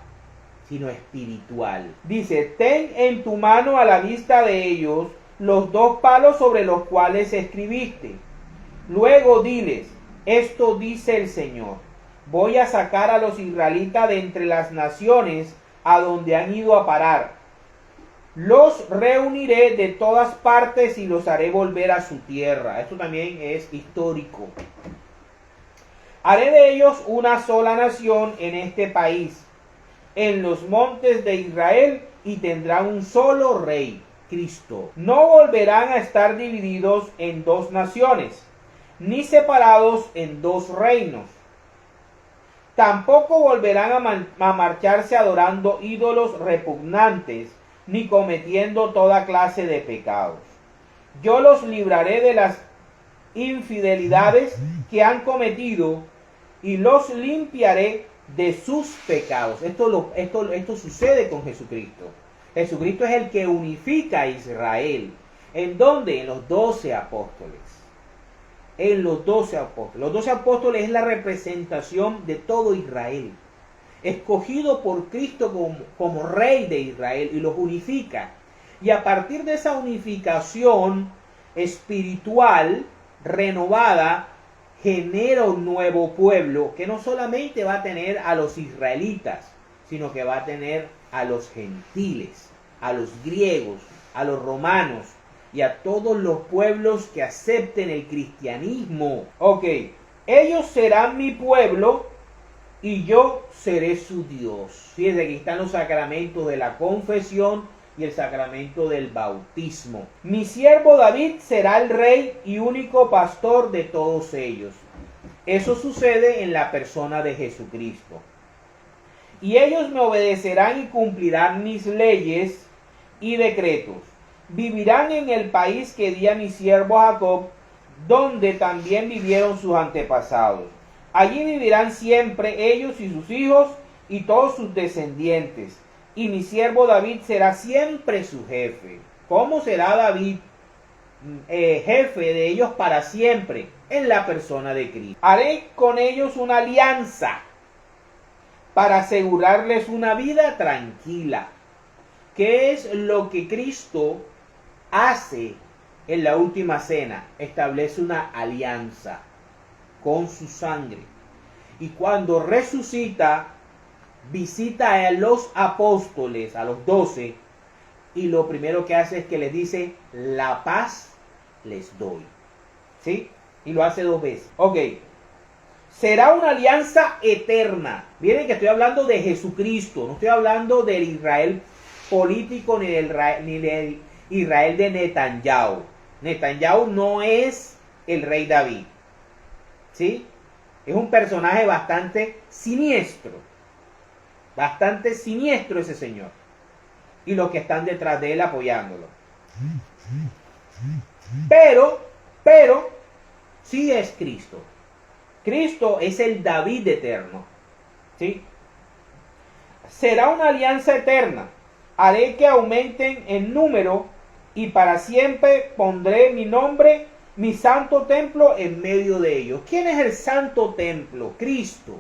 sino espiritual. Dice: ten en tu mano a la vista de ellos los 2 palos sobre los cuales escribiste. Luego diles: esto dice el Señor: voy a sacar a los israelitas de entre las naciones a donde han ido a parar. Los reuniré de todas partes y los haré volver a su tierra. Esto también es histórico. Haré de ellos una sola nación en este país, en los montes de Israel, y tendrán un solo rey, Cristo. No volverán a estar divididos en 2 naciones, ni separados en 2 reinos. Tampoco volverán a marcharse adorando ídolos repugnantes, ni cometiendo toda clase de pecados. Yo los libraré de las infidelidades que han cometido y los limpiaré de sus pecados. Esto sucede con Jesucristo. Jesucristo es el que unifica a Israel. ¿En dónde? En los 12 apóstoles. En los 12 apóstoles. Los 12 apóstoles es la representación de todo Israel. escogido por Cristo como Rey de Israel, y los unifica. Y a partir de esa unificación espiritual renovada, genera un nuevo pueblo que no solamente va a tener a los israelitas, sino que va a tener a los gentiles, a los griegos, a los romanos y a todos los pueblos que acepten el cristianismo. Ok, ellos serán mi pueblo y yo seré su Dios. Fíjense que están los sacramentos de la confesión y el sacramento del bautismo. Mi siervo David será el rey y único pastor de todos ellos. Eso sucede en la persona de Jesucristo. Y ellos me obedecerán y cumplirán mis leyes y decretos. Vivirán en el país que di a mi siervo Jacob, donde también vivieron sus antepasados. Allí vivirán siempre ellos y sus hijos y todos sus descendientes. Y mi siervo David será siempre su jefe. ¿Cómo será David jefe de ellos para siempre? En la persona de Cristo. Haré con ellos una alianza para asegurarles una vida tranquila. ¿Qué es lo que Cristo hace en la última cena? Establece una alianza con su sangre. Y cuando resucita, visita a los apóstoles, a los 12, y lo primero que hace es que les dice: la paz les doy. ¿Sí? Y lo hace 2 veces. Ok. Será una alianza eterna. Miren que estoy hablando de Jesucristo, no estoy hablando del Israel político ni del Israel de Netanyahu. Netanyahu no es el rey David. ¿Sí? Es un personaje bastante siniestro. Bastante siniestro ese señor. Y los que están detrás de él apoyándolo. Pero, sí es Cristo. Cristo es el David eterno. ¿Sí? Será una alianza eterna. Haré que aumenten en número y para siempre pondré mi nombre, mi santo templo en medio de ellos. ¿Quién es el santo templo? Cristo.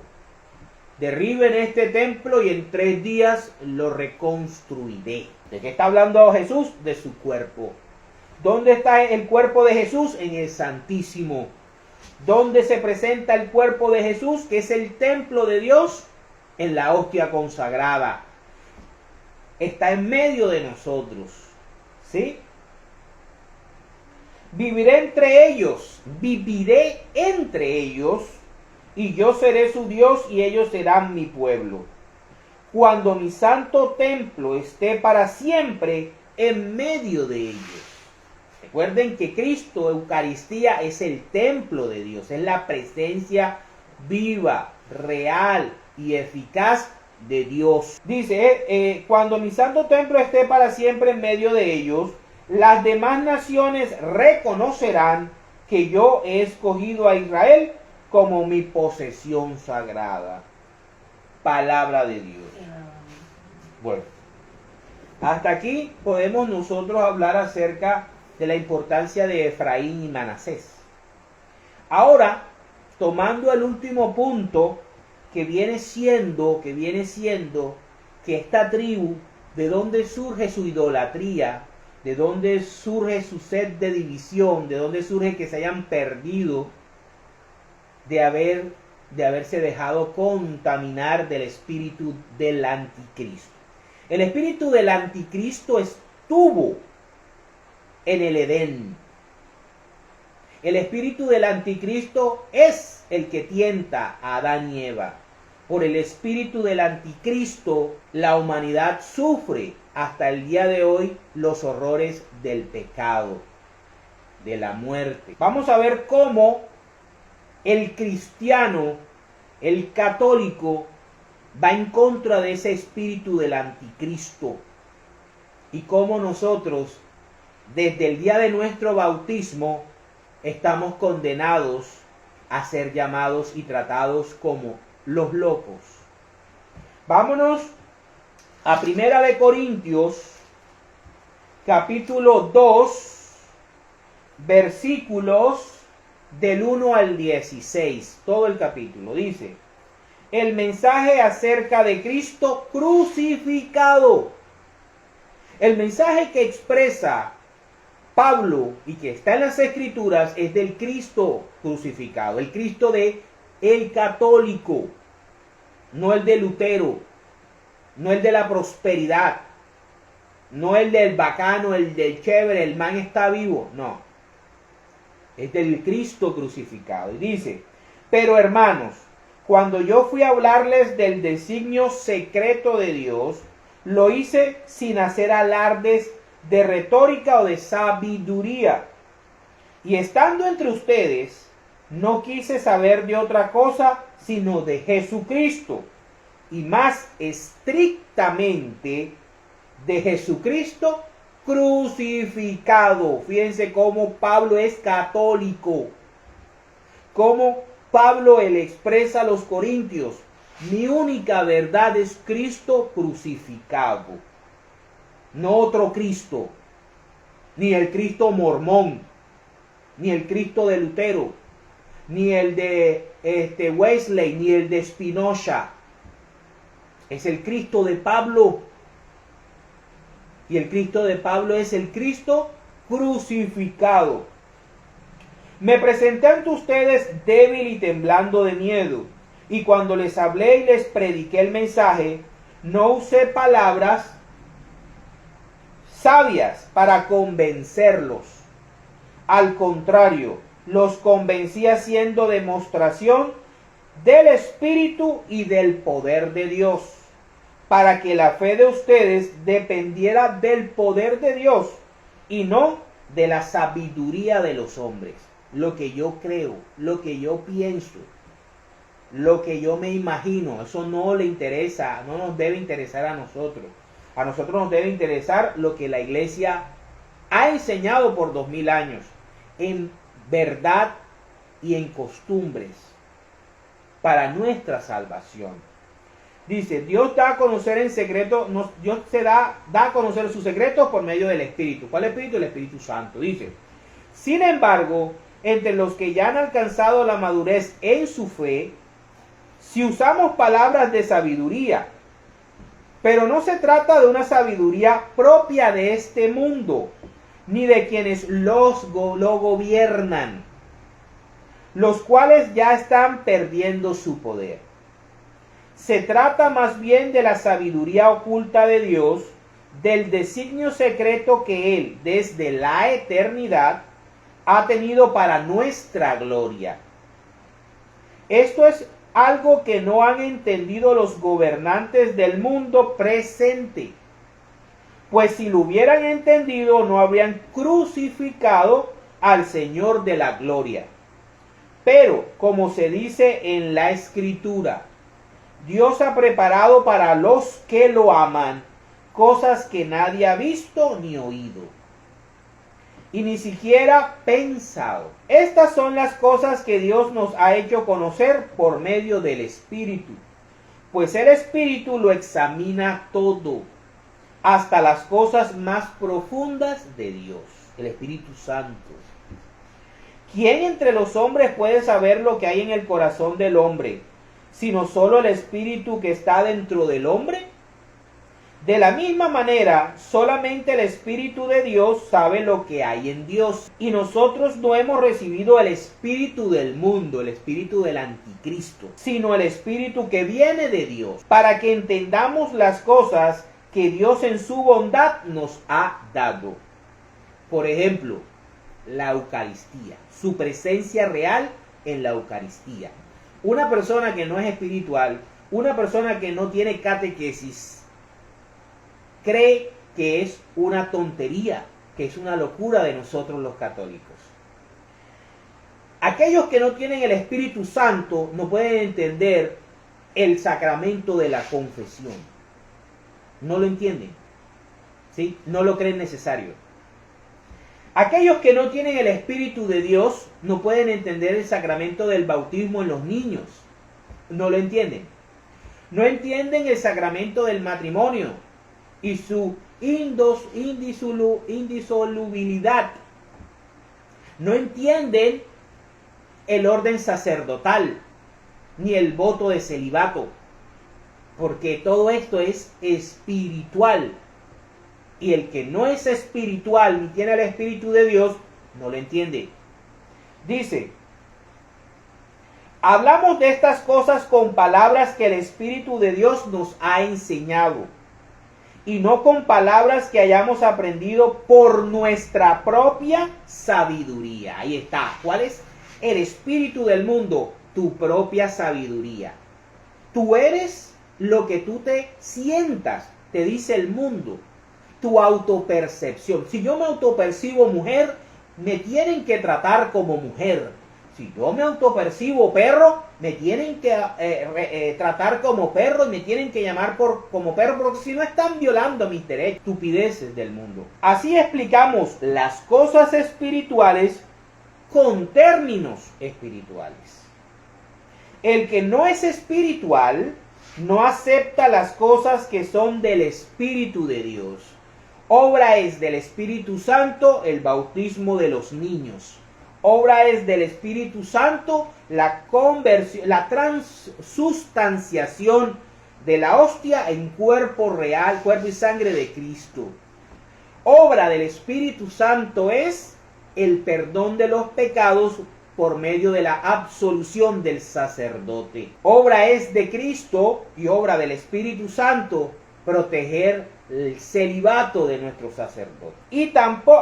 Derriben este templo y en 3 días lo reconstruiré. ¿De qué está hablando Jesús? De su cuerpo. ¿Dónde está el cuerpo de Jesús? En el Santísimo. ¿Dónde se presenta el cuerpo de Jesús, que es el templo de Dios? En la hostia consagrada. Está en medio de nosotros. ¿Sí? Viviré entre ellos, y yo seré su Dios y ellos serán mi pueblo. Cuando mi santo templo esté para siempre en medio de ellos. Recuerden que Cristo, Eucaristía, es el templo de Dios, es la presencia viva, real y eficaz de Dios. Dice, cuando mi santo templo esté para siempre en medio de ellos, las demás naciones reconocerán que yo he escogido a Israel como mi posesión sagrada. Palabra de Dios. Bueno, hasta aquí podemos nosotros hablar acerca de la importancia de Efraín y Manasés. Ahora, tomando el último punto, que viene siendo que esta tribu, de dónde surge su idolatría, de dónde surge su sed de división, de dónde surge que se hayan perdido de haberse dejado contaminar del espíritu del anticristo. El espíritu del anticristo estuvo en el Edén. El espíritu del anticristo es el que tienta a Adán y Eva. Por el espíritu del anticristo, la humanidad sufre hasta el día de hoy los horrores del pecado, de la muerte. Vamos a ver cómo el cristiano, el católico, va en contra de ese espíritu del anticristo. Y cómo nosotros, desde el día de nuestro bautismo, estamos condenados a ser llamados y tratados como los locos. Vámonos a 1 de Corintios, capítulo 2, versículos del 1 al 16. Todo el capítulo dice: el mensaje acerca de Cristo crucificado. El mensaje que expresa Pablo y que está en las Escrituras es del Cristo crucificado, el Cristo de el católico, no el de Lutero, no el de la prosperidad, no el del bacano, el del chévere, el man está vivo, no. Es del Cristo crucificado. Y dice, pero hermanos, cuando yo fui a hablarles del designio secreto de Dios, lo hice sin hacer alardes de retórica o de sabiduría. Y estando entre ustedes, no quise saber de otra cosa, sino de Jesucristo. Y más estrictamente de Jesucristo crucificado. Fíjense cómo Pablo es católico. Cómo Pablo le expresa a los corintios: mi única verdad es Cristo crucificado. No otro Cristo. Ni el Cristo mormón. Ni el Cristo de Lutero. Ni el de Wesley. Ni el de Spinoza. Es el Cristo de Pablo. Y el Cristo de Pablo es el Cristo crucificado. Me presenté ante ustedes débil y temblando de miedo. Y cuando les hablé y les prediqué el mensaje, no usé palabras sabias para convencerlos. Al contrario, los convencí haciendo demostración del Espíritu y del poder de Dios, para que la fe de ustedes dependiera del poder de Dios y no de la sabiduría de los hombres. Lo que yo creo, lo que yo pienso, lo que yo me imagino, eso no le interesa, no nos debe interesar a nosotros. A nosotros nos debe interesar lo que la iglesia ha enseñado por 2000 años, en verdad y en costumbres, para nuestra salvación. Dice, Dios da a conocer en secreto, Dios da a conocer sus secretos por medio del Espíritu. ¿Cuál Espíritu? El Espíritu Santo. Dice, sin embargo, entre los que ya han alcanzado la madurez en su fe, si usamos palabras de sabiduría, pero no se trata de una sabiduría propia de este mundo, ni de quienes lo gobiernan, los cuales ya están perdiendo su poder. Se trata más bien de la sabiduría oculta de Dios, del designio secreto que Él, desde la eternidad, ha tenido para nuestra gloria. Esto es algo que no han entendido los gobernantes del mundo presente, pues si lo hubieran entendido no habrían crucificado al Señor de la gloria. Pero, como se dice en la Escritura, Dios ha preparado para los que lo aman cosas que nadie ha visto ni oído, y ni siquiera pensado. Estas son las cosas que Dios nos ha hecho conocer por medio del Espíritu, pues el Espíritu lo examina todo, hasta las cosas más profundas de Dios, el Espíritu Santo. ¿Quién entre los hombres puede saber lo que hay en el corazón del hombre, sino solo el Espíritu que está dentro del hombre? De la misma manera, solamente el Espíritu de Dios sabe lo que hay en Dios. Y nosotros no hemos recibido el espíritu del mundo, el espíritu del anticristo, sino el Espíritu que viene de Dios, para que entendamos las cosas que Dios en su bondad nos ha dado. Por ejemplo, la Eucaristía, su presencia real en la Eucaristía. Una persona que no es espiritual, una persona que no tiene catequesis, cree que es una tontería, que es una locura de nosotros los católicos. Aquellos que no tienen el Espíritu Santo no pueden entender el sacramento de la confesión. No lo entienden, ¿sí? No lo creen necesario. Aquellos que no tienen el Espíritu de Dios no pueden entender el sacramento del bautismo en los niños. No lo entienden. No entienden el sacramento del matrimonio y su indisolubilidad. No entienden el orden sacerdotal. ni el voto de celibato, porque todo esto es espiritual. Y el que no es espiritual ni tiene el Espíritu de Dios, no lo entiende. Dice, hablamos de estas cosas con palabras que el Espíritu de Dios nos ha enseñado, y no con palabras que hayamos aprendido por nuestra propia sabiduría. Ahí está. ¿Cuál es el espíritu del mundo? Tu propia sabiduría. Tú eres lo que tú te sientas, te dice el mundo. Tu autopercepción. Si yo me autopercibo mujer, me tienen que tratar como mujer. Si yo me autopercibo perro, me tienen que tratar como perro y me tienen que llamar como perro, porque si no están violando mis derechos. Estupideces del mundo. Así explicamos las cosas espirituales con términos espirituales. El que no es espiritual no acepta las cosas que son del Espíritu de Dios. Obra es del Espíritu Santo el bautismo de los niños. Obra es del Espíritu Santo la conversión, la transustanciación de la hostia en cuerpo real, cuerpo y sangre de Cristo. Obra del Espíritu Santo es el perdón de los pecados por medio de la absolución del sacerdote. Obra es de Cristo y obra del Espíritu Santo proteger el celibato de nuestro sacerdote. Y tampoco,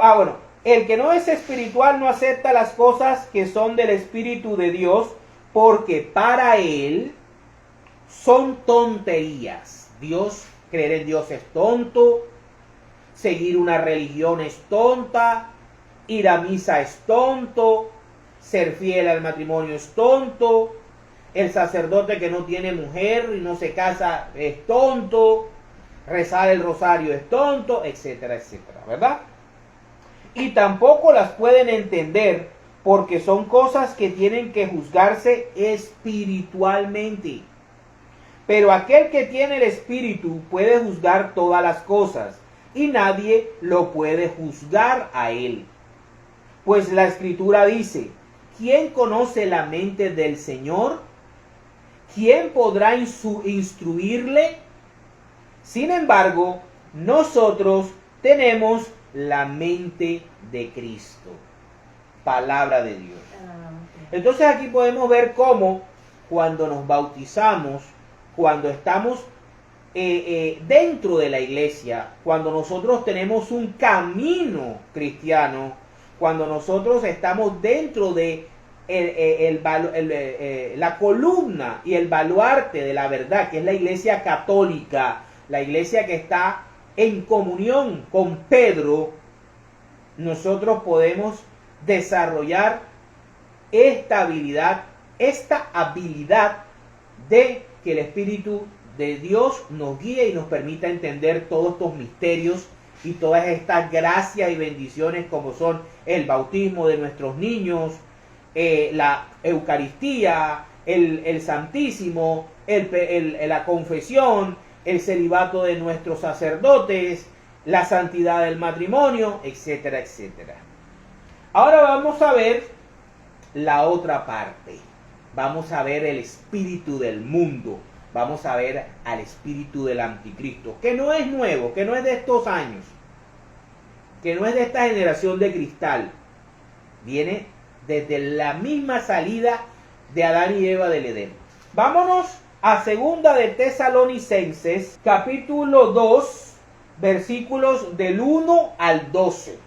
el que no es espiritual no acepta las cosas que son del Espíritu de Dios, porque para él son tonterías. Creer en Dios es tonto, seguir una religión es tonta, ir a misa es tonto, ser fiel al matrimonio es tonto, el sacerdote que no tiene mujer y no se casa es tonto, rezar el rosario es tonto, etcétera, etcétera, ¿verdad? Y tampoco las pueden entender porque son cosas que tienen que juzgarse espiritualmente. Pero aquel que tiene el Espíritu puede juzgar todas las cosas y nadie lo puede juzgar a él. Pues la Escritura dice, ¿quién conoce la mente del Señor? ¿Quién podrá instruirle? Sin embargo, nosotros tenemos la mente de Cristo. Palabra de Dios. Entonces aquí podemos ver cómo cuando nos bautizamos, cuando estamos dentro de la iglesia, cuando nosotros tenemos un camino cristiano, cuando nosotros estamos dentro de la columna y el baluarte de la verdad, que es la iglesia católica, la iglesia que está en comunión con Pedro, nosotros podemos desarrollar esta habilidad de que el Espíritu de Dios nos guíe y nos permita entender todos estos misterios y todas estas gracias y bendiciones como son el bautismo de nuestros niños, la Eucaristía, el Santísimo, la confesión, el celibato de nuestros sacerdotes, la santidad del matrimonio, etcétera, etcétera. Ahora vamos a ver la otra parte. Vamos a ver el espíritu del mundo. Vamos a ver al espíritu del anticristo, que no es nuevo, que no es de estos años, que no es de esta generación de cristal. Viene desde la misma salida de Adán y Eva del Edén. Vámonos a segunda de Tesalonicenses, capítulo 2, versículos del 1 al 12.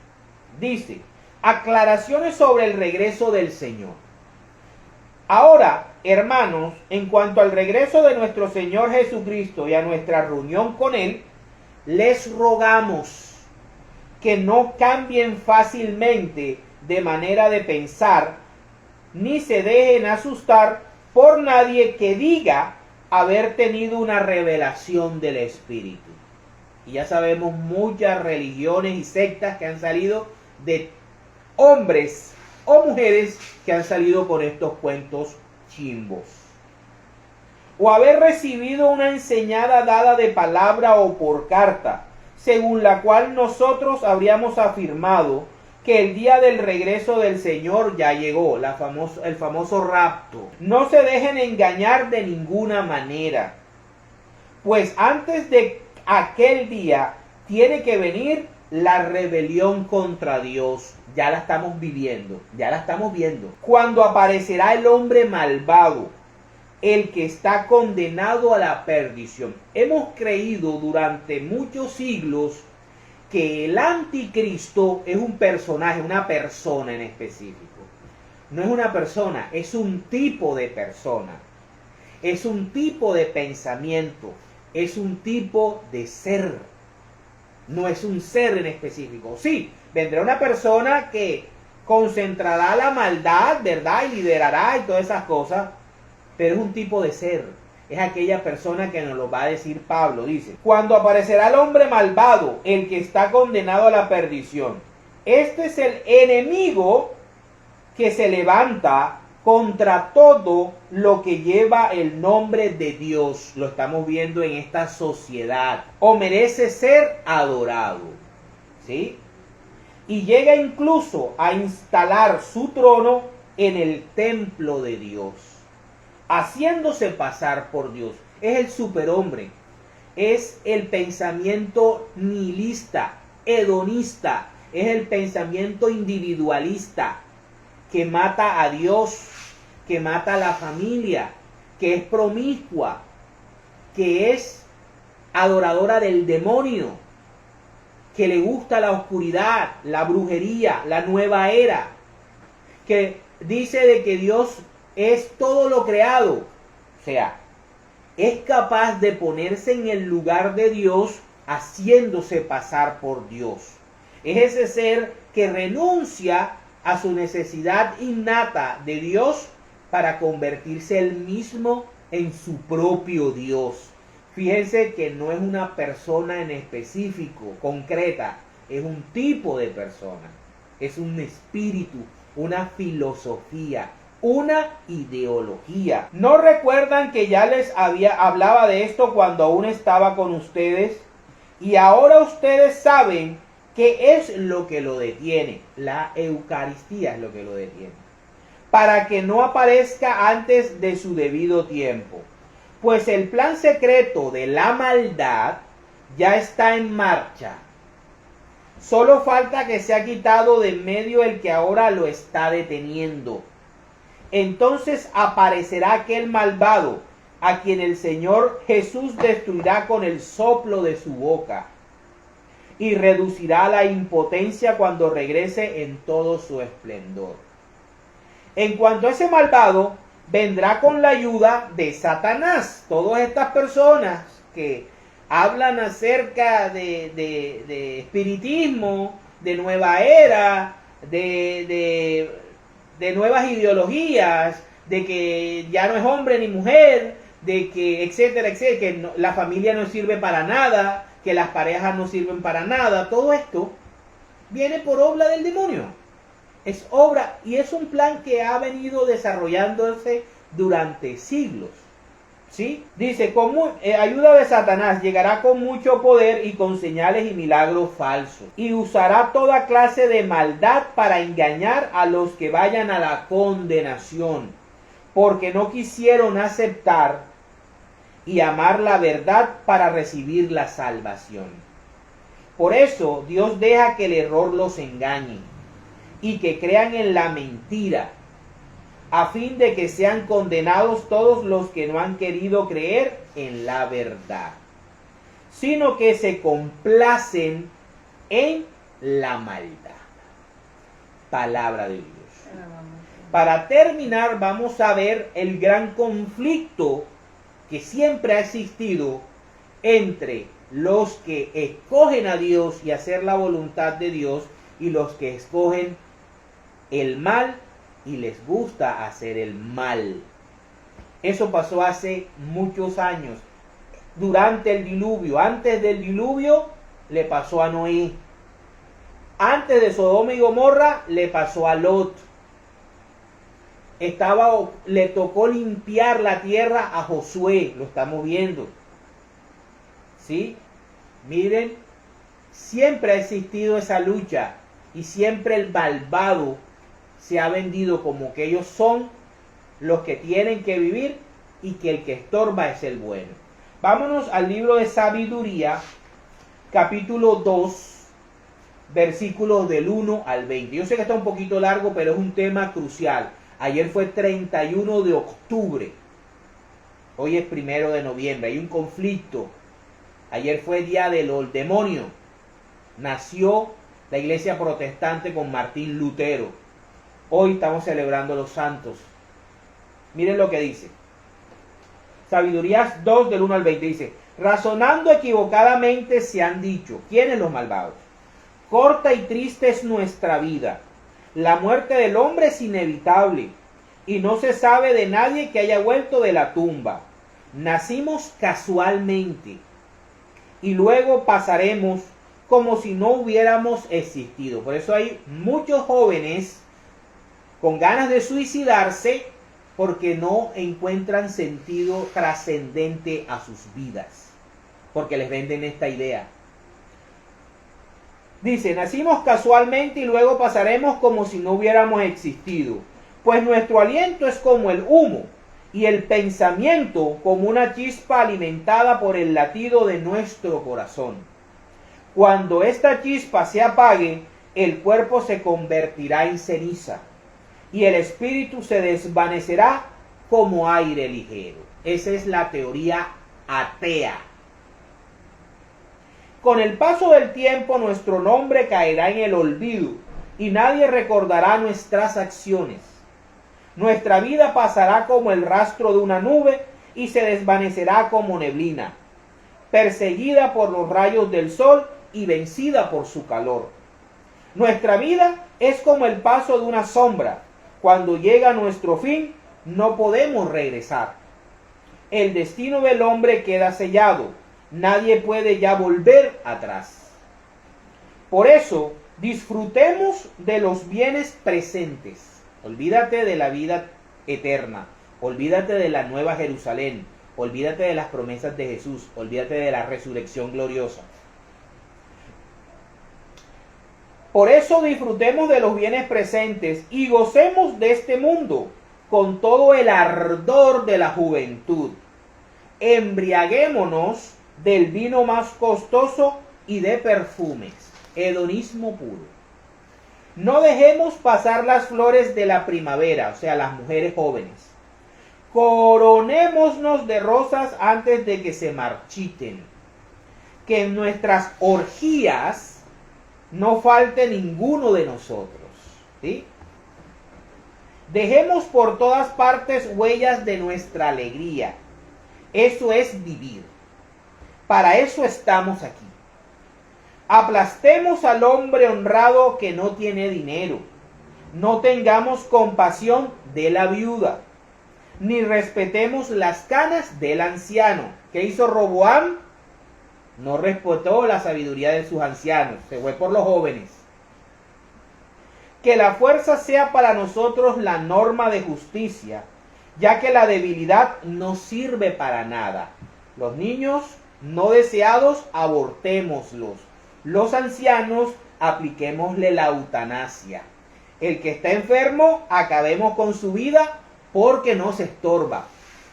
Dice, aclaraciones sobre el regreso del Señor. Ahora, hermanos, en cuanto al regreso de nuestro Señor Jesucristo y a nuestra reunión con Él, les rogamos que no cambien fácilmente de manera de pensar, ni se dejen asustar por nadie que diga haber tenido una revelación del Espíritu. Y ya sabemos muchas religiones y sectas que han salido de hombres o mujeres que han salido con estos cuentos chimbos. O haber recibido una enseñada dada de palabra o por carta, según la cual nosotros habríamos afirmado que el día del regreso del Señor ya llegó, el famoso rapto. No se dejen engañar de ninguna manera, pues antes de aquel día tiene que venir la rebelión contra Dios. Ya la estamos viviendo, ya la estamos viendo. Cuando aparecerá el hombre malvado, el que está condenado a la perdición. Hemos creído durante muchos siglos que el anticristo es un personaje, una persona en específico. No es una persona, es un tipo de persona. Es un tipo de pensamiento. Es un tipo de ser. No es un ser en específico. Sí, vendrá una persona que concentrará la maldad, ¿verdad? Y liderará y todas esas cosas. Pero es un tipo de ser. Es aquella persona que nos lo va a decir Pablo. Dice, cuando aparecerá el hombre malvado, el que está condenado a la perdición. Este es el enemigo que se levanta contra todo lo que lleva el nombre de Dios. Lo estamos viendo en esta sociedad. O merece ser adorado. ¿Sí? Y llega incluso a instalar su trono en el templo de Dios, haciéndose pasar por Dios. Es el superhombre. Es el pensamiento nihilista, hedonista. Es el pensamiento individualista que mata a Dios, que mata a la familia, que es promiscua, que es adoradora del demonio, que le gusta la oscuridad, la brujería, la nueva era, que dice de que Dios es todo lo creado. O sea, es capaz de ponerse en el lugar de Dios haciéndose pasar por Dios. Es ese ser que renuncia a su necesidad innata de Dios para convertirse él mismo en su propio Dios. Fíjense que no es una persona en específico, concreta, es un tipo de persona, es un espíritu, una filosofía, una ideología. ¿No recuerdan que ya les hablaba de esto cuando aún estaba con ustedes? Y ahora ustedes saben qué es lo que lo detiene. La Eucaristía es lo que lo detiene. Para que no aparezca antes de su debido tiempo. Pues el plan secreto de la maldad ya está en marcha. Solo falta que sea quitado de en medio el que ahora lo está deteniendo. Entonces aparecerá aquel malvado a quien el Señor Jesús destruirá con el soplo de su boca y reducirá la impotencia cuando regrese en todo su esplendor. En cuanto a ese malvado, vendrá con la ayuda de Satanás. Todas estas personas que hablan acerca de espiritismo, de nueva era, de nuevas ideologías, de que ya no es hombre ni mujer, de que etcétera, etcétera, que no, la familia no sirve para nada, que las parejas no sirven para nada. Todo esto viene por obra del demonio. Es obra y es un plan que ha venido desarrollándose durante siglos. ¿Sí? Dice, con ayuda de Satanás llegará con mucho poder y con señales y milagros falsos. Y usará toda clase de maldad para engañar a los que vayan a la condenación. Porque no quisieron aceptar y amar la verdad para recibir la salvación. Por eso Dios deja que el error los engañe y que crean en la mentira, a fin de que sean condenados todos los que no han querido creer en la verdad, sino que se complacen en la maldad. Palabra de Dios. Para terminar, vamos a ver el gran conflicto que siempre ha existido entre los que escogen a Dios y hacer la voluntad de Dios y los que escogen el mal y les gusta hacer el mal. Eso pasó hace muchos años, durante el diluvio. Antes del diluvio le pasó a Noé. Antes de Sodoma y Gomorra le pasó a Lot. Le tocó limpiar la tierra a Josué, lo estamos viendo. ¿Sí? Miren, siempre ha existido esa lucha y siempre el malvado se ha vendido como que ellos son los que tienen que vivir y que el que estorba es el bueno. Vámonos al libro de Sabiduría, capítulo 2, versículos del 1 al 20. Yo sé que está un poquito largo, pero es un tema crucial. Ayer fue 31 de octubre. Hoy es 1 de noviembre. Hay un conflicto. Ayer fue día del demonio. Nació la iglesia protestante con Martín Lutero. Hoy estamos celebrando los santos. Miren lo que dice. Sabidurías 2 del 1 al 20 dice: razonando equivocadamente se han dicho, ¿quiénes los malvados? Corta y triste es nuestra vida. La muerte del hombre es inevitable y no se sabe de nadie que haya vuelto de la tumba. Nacimos casualmente y luego pasaremos como si no hubiéramos existido. Por eso hay muchos jóvenes con ganas de suicidarse porque no encuentran sentido trascendente a sus vidas, porque les venden esta idea. Dice, nacimos casualmente y luego pasaremos como si no hubiéramos existido, pues nuestro aliento es como el humo y el pensamiento como una chispa alimentada por el latido de nuestro corazón. Cuando esta chispa se apague, el cuerpo se convertirá en ceniza y el espíritu se desvanecerá como aire ligero. Esa es la teoría atea. Con el paso del tiempo nuestro nombre caerá en el olvido y nadie recordará nuestras acciones. Nuestra vida pasará como el rastro de una nube y se desvanecerá como neblina, perseguida por los rayos del sol y vencida por su calor. Nuestra vida es como el paso de una sombra. Cuando llega nuestro fin, no podemos regresar. El destino del hombre queda sellado. Nadie puede ya volver atrás. Por eso, disfrutemos de los bienes presentes. Olvídate de la vida eterna. Olvídate de la nueva Jerusalén. Olvídate de las promesas de Jesús. Olvídate de la resurrección gloriosa. Por eso disfrutemos de los bienes presentes y gocemos de este mundo con todo el ardor de la juventud. Embriaguémonos del vino más costoso y de perfumes, hedonismo puro. No dejemos pasar las flores de la primavera, o sea, las mujeres jóvenes. Coronémonos de rosas antes de que se marchiten. Que en nuestras orgías no falte ninguno de nosotros, ¿sí? Dejemos por todas partes huellas de nuestra alegría. Eso es vivir. Para eso estamos aquí. Aplastemos al hombre honrado que no tiene dinero. No tengamos compasión de la viuda, ni respetemos las canas del anciano. ¿Qué hizo Roboam? No respetó la sabiduría de sus ancianos, se fue por los jóvenes. Que la fuerza sea para nosotros la norma de justicia, ya que la debilidad no sirve para nada. Los niños no deseados, abortémoslos. Los ancianos, apliquémosle la eutanasia. El que está enfermo, acabemos con su vida porque nos estorba.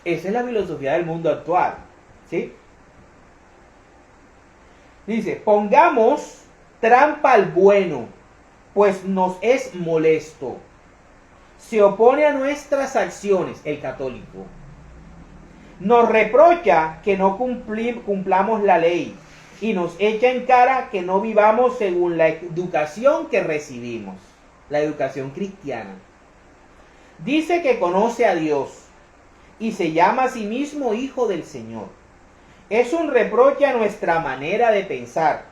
Esa es la filosofía del mundo actual, ¿sí? Dice, pongamos trampa al bueno, pues nos es molesto. Se opone a nuestras acciones, el católico. Nos reprocha que no cumplamos la ley y nos echa en cara que no vivamos según la educación que recibimos, la educación cristiana. Dice que conoce a Dios y se llama a sí mismo Hijo del Señor. Es un reproche a nuestra manera de pensar.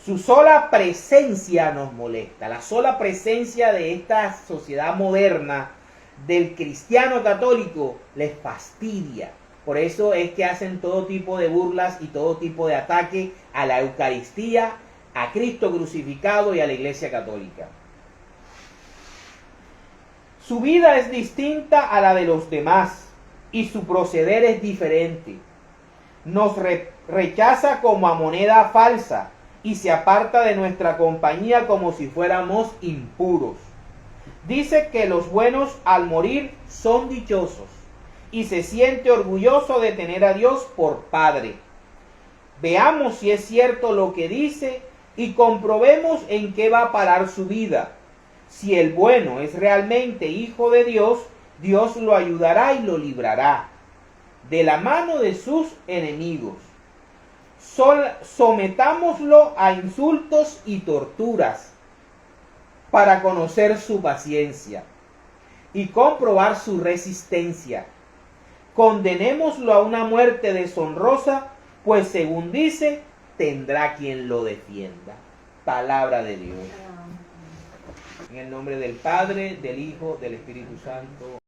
Su sola presencia nos molesta. La sola presencia de esta sociedad moderna, del cristiano católico, les fastidia. Por eso es que hacen todo tipo de burlas y todo tipo de ataque a la Eucaristía, a Cristo crucificado y a la Iglesia católica. Su vida es distinta a la de los demás y su proceder es diferente. Nos rechaza como a moneda falsa y se aparta de nuestra compañía como si fuéramos impuros. Dice que los buenos al morir son dichosos y se siente orgulloso de tener a Dios por Padre. Veamos si es cierto lo que dice y comprobemos en qué va a parar su vida. Si el bueno es realmente hijo de Dios, Dios lo ayudará y lo librará de la mano de sus enemigos. Sometámoslo a insultos y torturas para conocer su paciencia y comprobar su resistencia. Condenémoslo a una muerte deshonrosa, pues según dice, tendrá quien lo defienda. Palabra de Dios. En el nombre del Padre, del Hijo, del Espíritu Santo.